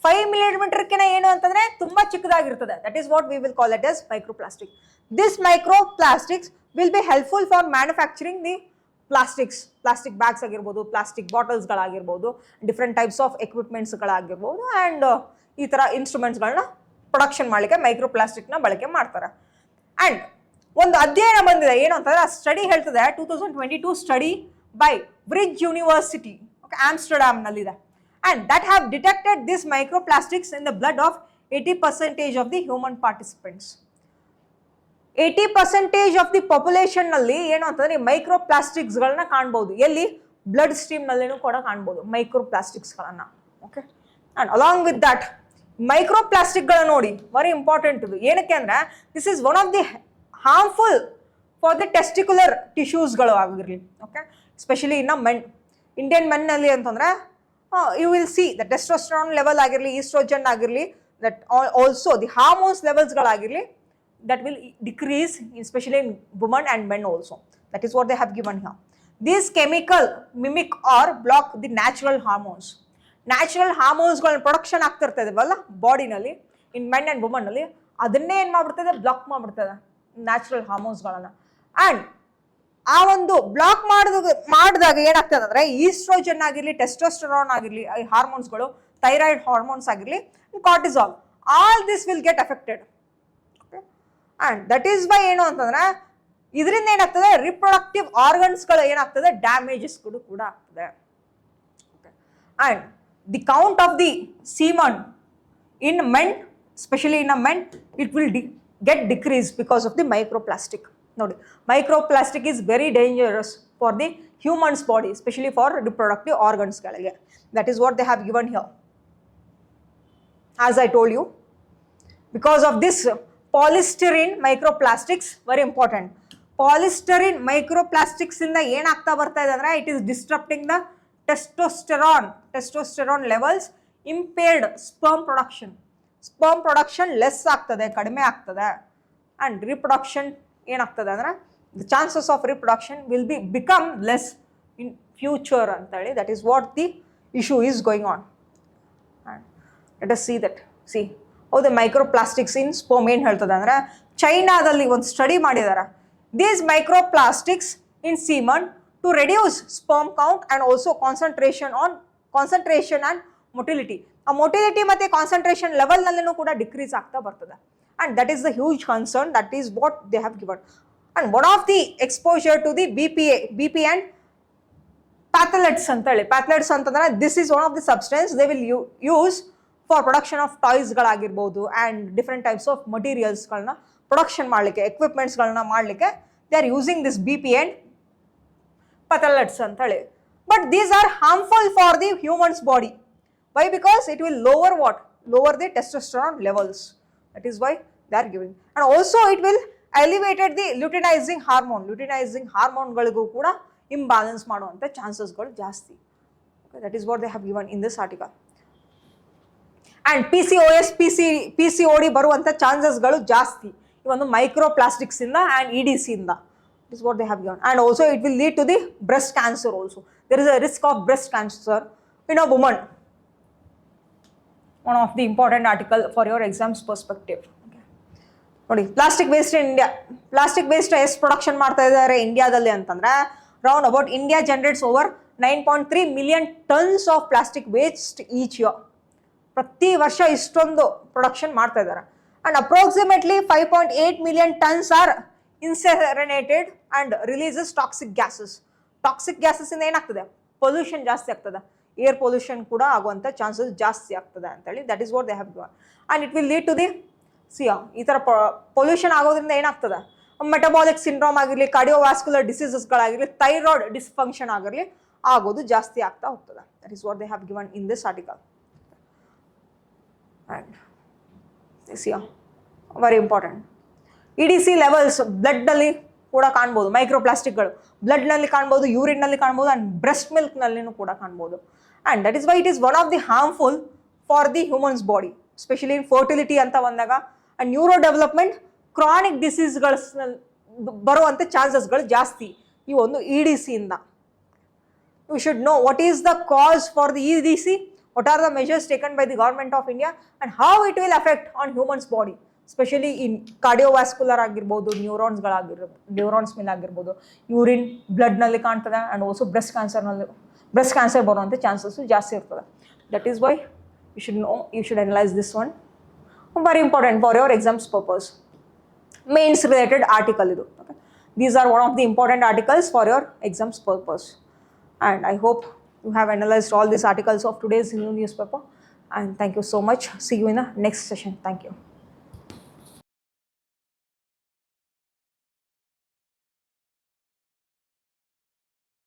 5 millimeterಕ್ಕಿಂತ ಏನು ಅಂತಂದರೆ ತುಂಬ ಚಿಕ್ಕದಾಗಿರ್ತದೆ. That is what we will call it as microplastic. This microplastics will be helpful for manufacturing the plastics, plastic bags ಆಗಿರ್ಬೋದು, ಪ್ಲಾಸ್ಟಿಕ್ ಬಾಟಲ್ಸ್ಗಳಾಗಿರ್ಬೋದು, ಡಿಫ್ರೆಂಟ್ ಟೈಪ್ಸ್ ಆಫ್ ಎಕ್ವಿಪ್ಮೆಂಟ್ಸ್ಗಳಾಗಿರ್ಬೋದು ಆ್ಯಂಡ್ ಈ ಥರ ಇನ್ಸ್ಟ್ರೂಮೆಂಟ್ಸ್ಗಳನ್ನ ಪ್ರೊಡಕ್ಷನ್ ಮಾಡಲಿಕ್ಕೆ ಮೈಕ್ರೋಪ್ಲಾಸ್ಟಿಕ್ನ ಬಳಕೆ ಮಾಡ್ತಾರೆ. ಆ್ಯಂಡ್ ಒಂದು ಅಧ್ಯಯನ ಬಂದಿದೆ ಏನು ಅಂತಂದರೆ ಆ ಸ್ಟಡಿ ಹೇಳ್ತದೆ 2022 study by Bridge University, okay, ಆಮ್ಸ್ಟರ್ಡ್ಯಾಮ್ನಲ್ಲಿದೆ. And that have detected this microplastics in the blood of 80% of the human participants. 80% of the ಪಾಪ್ಯುಲೇಷನ್ನಲ್ಲಿ ಏನು ಅಂತಂದರೆ ಮೈಕ್ರೋಪ್ಲಾಸ್ಟಿಕ್ಸ್ಗಳನ್ನ ಕಾಣ್ಬೋದು. ಎಲ್ಲಿ? ಬ್ಲಡ್ ಸ್ಟ್ರೀಮ್ನಲ್ಲಿನೂ ಕೂಡ ಕಾಣ್ಬೋದು ಮೈಕ್ರೋಪ್ಲಾಸ್ಟಿಕ್ಸ್ಗಳನ್ನು. Okay, and along with that ಮೈಕ್ರೋಪ್ಲಾಸ್ಟಿಕ್ಗಳ ನೋಡಿ ವೆರಿ ಇಂಪಾರ್ಟೆಂಟ್ ಇದು. ಏನಕ್ಕೆ ಅಂದರೆ this is one of the harmful for the testicular ಟಿಶ್ಯೂಸ್ಗಳು ಆಗಿರಲಿ. ಓಕೆ, ಎಸ್ಪೆಷಲಿ ಇನ್ನು ಇಂಡಿಯನ್ ಮೆನ್ನಲ್ಲಿ ಅಂತಂದರೆ you will see the testosterone level ಆಗಿರಲಿ, ಈಸ್ಟ್ರೋಜನ್ ಆಗಿರಲಿ, ದಟ್ ಆಲ್ಸೋ ದಿ ಹಾರ್ಮೋನ್ಸ್ ಲೆವೆಲ್ಸ್ಗಳಾಗಿರಲಿ, that will decrease especially in women and men also. That is what they have given here. These chemical mimic or block the natural hormones. Natural hormones ಗಳ ಪ್ರೊಡಕ್ಷನ್ ಆಗ್ತಿರ್ತದವಲ್ಲ ಬಾಡಿನಲ್ಲಿ ಇನ್ ಮೆನ್ ಅಂಡ್ ವುಮನ್ ಅಲ್ಲಿ, ಅದನ್ನೇ ಏನು ಮಾಡ್ಬಿಡ್ತದೆ, ಬ್ಲಾಕ್ ಮಾಡ್ಬಿಡ್ತದೆ ನ್ಯಾಚುರಲ್ ಹಾರ್ಮೋನ್ಸ್ಗಳನ್ನ. ಆ್ಯಂಡ್ ಆ ಒಂದು ಬ್ಲಾಕ್ ಮಾಡಿದಾಗ ಏನಾಗ್ತದೆ ಅಂದರೆ ಈಸ್ಟ್ರೋಜನ್ ಆಗಿರಲಿ, ಟೆಸ್ಟೋಸ್ಟೆರಾನ್ ಆಗಿರಲಿ, ಈ ಹಾರ್ಮೋನ್ಸ್ಗಳು, ಥೈರಾಯ್ಡ್ ಹಾರ್ಮೋನ್ಸ್ ಆಗಿರಲಿ, cortisol, all this will get affected. And that is by ಏನು ಅಂತಂದ್ರೆ ಇದರಿಂದ ಏನಾಗ್ತದೆ, ರಿಪ್ರೊಡಕ್ಟಿವ್ ಆರ್ಗನ್ಸ್ಗಳು ಏನಾಗ್ತದೆ, ಡ್ಯಾಮೇಜಸ್ಗಳು ಕೂಡ ಆಗ್ತದೆ. And the count of the semen in men, specially in a men, it will get decrease because of the microplastic. ನೋಡಿ, microplastic is very dangerous for the humans body, specially for reproductive ಆರ್ಗನ್ಸ್ಗಳಿಗೆ. That is what they have given here. As I told you, because of this polystyrene microplastics very important. Polystyrene microplastics ಇಂದ ಏನಾಗ್ತಾ ಬರ್ತಾ ಇದೆ ಅಂದರೆ it is disrupting the testosterone levels, impaired sperm production less ಆಗ್ತದೆ, ಕಡಿಮೆ ಆಗ್ತದೆ. ಆ್ಯಂಡ್ ರಿಪ್ರೊಡಕ್ಷನ್ ಏನಾಗ್ತದೆ ಅಂದರೆ the chances of reproduction will become less in future ಅಂತೇಳಿ. That is what the issue is going on. Let us see that. See ಹೌದು, ಮೈಕ್ರೋಪ್ಲಾಸ್ಟಿಕ್ಸ್ ಇನ್ ಸ್ಪರ್ಮ್ ಏನು ಹೇಳ್ತದೆ ಅಂದರೆ, ಚೈನಾದಲ್ಲಿ ಒಂದು ಸ್ಟಡಿ ಮಾಡಿದ್ದಾರೆ. These microplastics in semen to reduce sperm count and also concentration and motility. ಆ ಮೊಟಿಲಿಟಿ ಮತ್ತು ಕಾನ್ಸಂಟ್ರೇಷನ್ ಲೆವೆಲ್ನಲ್ಲೂ ಕೂಡ ಡಿಕ್ರೀಸ್ ಆಗ್ತಾ ಬರ್ತದೆ. And that is the huge concern. That is what they have given. And one of the exposure to the B P and phthalates ಅಂತೇಳಿ. ಪ್ಯಾಥಲೆಟ್ಸ್ ಅಂತಂದರೆ this is one of the substance they will use for production of ಟಾಯ್ಸ್ಗಳಾಗಿರ್ಬೋದು ಆ್ಯಂಡ್ ಡಿಫ್ರೆಂಟ್ ಟೈಪ್ಸ್ ಆಫ್ ಮಟೀರಿಯಲ್ಸ್ಗಳನ್ನ ಪ್ರೊಡಕ್ಷನ್ ಮಾಡಲಿಕ್ಕೆ, ಎಕ್ವಿಪ್ಮೆಂಟ್ಸ್ಗಳನ್ನ ಮಾಡಲಿಕ್ಕೆ they are using this B P and phthalates ಅಂತೇಳಿ. But these are harmful for the humans body. Why? Because it will lower the testosterone levels. That is Y they are giving. And also it will elevated the luteinizing ಹಾರ್ಮೋನ್ಗಳಿಗೂ ಕೂಡ ಇಂಬ್ಯಾಲೆನ್ಸ್ ಮಾಡುವಂಥ ಚಾನ್ಸಸ್ಗಳು ಜಾಸ್ತಿ. That is what they have given in this article. And PCOS, PCOD ಬರುವಂಥ ಚಾನ್ಸಸ್ಗಳು ಜಾಸ್ತಿ ಈ ಒಂದು ಮೈಕ್ರೋಪ್ಲಾಸ್ಟಿಕ್ಸಿಂದ ಆ್ಯಂಡ್ EDC ಇಂದ. It is what they have given. And also it will lead to the breast cancer also. There is a risk of breast cancer in a woman. One of the important article for your exams perspective. ನೋಡಿ, plastic waste in India. Plastic waste ಎಷ್ಟು ಪ್ರೊಡಕ್ಷನ್ ಮಾಡ್ತಾ ಇದ್ದಾರೆ ಇಂಡಿಯಾದಲ್ಲಿ ಅಂತಂದರೆ, round about India generates over 9.3 million tons of plastic waste each year. ಪ್ರತಿ ವರ್ಷ ಇಷ್ಟೊಂದು ಪ್ರೊಡಕ್ಷನ್ ಮಾಡ್ತಾ ಇದ್ದಾರೆ. And approximately 5.8 million tons are incinerated and releases toxic gases. Toxic ಗ್ಯಾಸಸ್ಸಿಂದ ಏನಾಗ್ತದೆ, ಪೊಲ್ಯೂಷನ್ ಜಾಸ್ತಿ ಆಗ್ತದೆ, ಏರ್ ಪೊಲ್ಯೂಷನ್ ಕೂಡ ಆಗುವಂಥ ಚಾನ್ಸಸ್ ಜಾಸ್ತಿ ಆಗ್ತದೆ ಅಂತೇಳಿ. That is what they have given. And it will lead to the ಈ ಥರ ಪೊಲ್ಯೂಷನ್ ಆಗೋದ್ರಿಂದ ಏನಾಗ್ತದೆ, ಮೆಟಬಾಲಿಕ್ ಸಿಂಡ್ರೋಮ್ ಆಗಿರಲಿ, ಕಾರ್ಡಿಯೋವ್ಯಾಸ್ಕ್ಯುಲರ್ ಡಿಸೀಸಸ್ಗಳಾಗಿರಲಿ, ಥೈರಾಯ್ಡ್ ಡಿಸ್ಫಂಕ್ಷನ್ ಆಗಿರಲಿ ಆಗೋದು ಜಾಸ್ತಿ ಆಗ್ತಾ ಹೋಗ್ತದೆ. That is what they have given in this article. And very important. EDC levels ಬ್ಲಡ್ನಲ್ಲಿ ಕೂಡ ಕಾಣ್ಬೋದು. ಮೈಕ್ರೋಪ್ಲಾಸ್ಟಿಕ್ಗಳು ಬ್ಲಡ್ನಲ್ಲಿ ಕಾಣ್ಬೋದು, ಯೂರಿನ್ನಲ್ಲಿ ಕಾಣ್ಬೋದು, ಆ್ಯಂಡ್ ಬ್ರೆಸ್ಟ್ ಮಿಲ್ಕ್ನಲ್ಲಿನೂ ಕೂಡ ಕಾಣ್ಬೋದು. And that is Y it is one of the harmful for the humans body, specially in fertility ಅಂತ ಬಂದಾಗ ಆ್ಯಂಡ್ ನ್ಯೂರೋ ಡೆವಲಪ್ಮೆಂಟ್, ಕ್ರಾನಿಕ್ ಡಿಸೀಸ್ಗಳಲ್ಲಿ ಬರುವಂಥ ಚಾನ್ಸಸ್ಗಳು ಜಾಸ್ತಿ ಈ ಒಂದು EDC ಇಂದ. We should know what is the cause for the EDC, what are the measures taken by the government of India, and how it will affect on human's body, especially in cardiovascular ಆಗಿರ್ಬೋದು, ನ್ಯೂರಾನ್ಸ್ ಮೇಲೆ ಆಗಿರ್ಬೋದು, ಯೂರಿನ್ ಬ್ಲಡ್ನಲ್ಲಿ ಕಾಣ್ತದೆ, ಆ್ಯಂಡ್ ಆಲ್ಸೋ ಬ್ರೆಸ್ಟ್ ಕ್ಯಾನ್ಸರ್ ಬರುವಂಥ ಚಾನ್ಸಸ್ಸು ಜಾಸ್ತಿ ಇರ್ತದೆ. That is why you should analyze this one. Very important for your exams purpose. Mains related article idu. Okay. These are one of the important articles for your exams purpose. And I hope you have analyzed all these articles of today's Hindu newspaper. And thank you so much. See you in the next session. Thank you.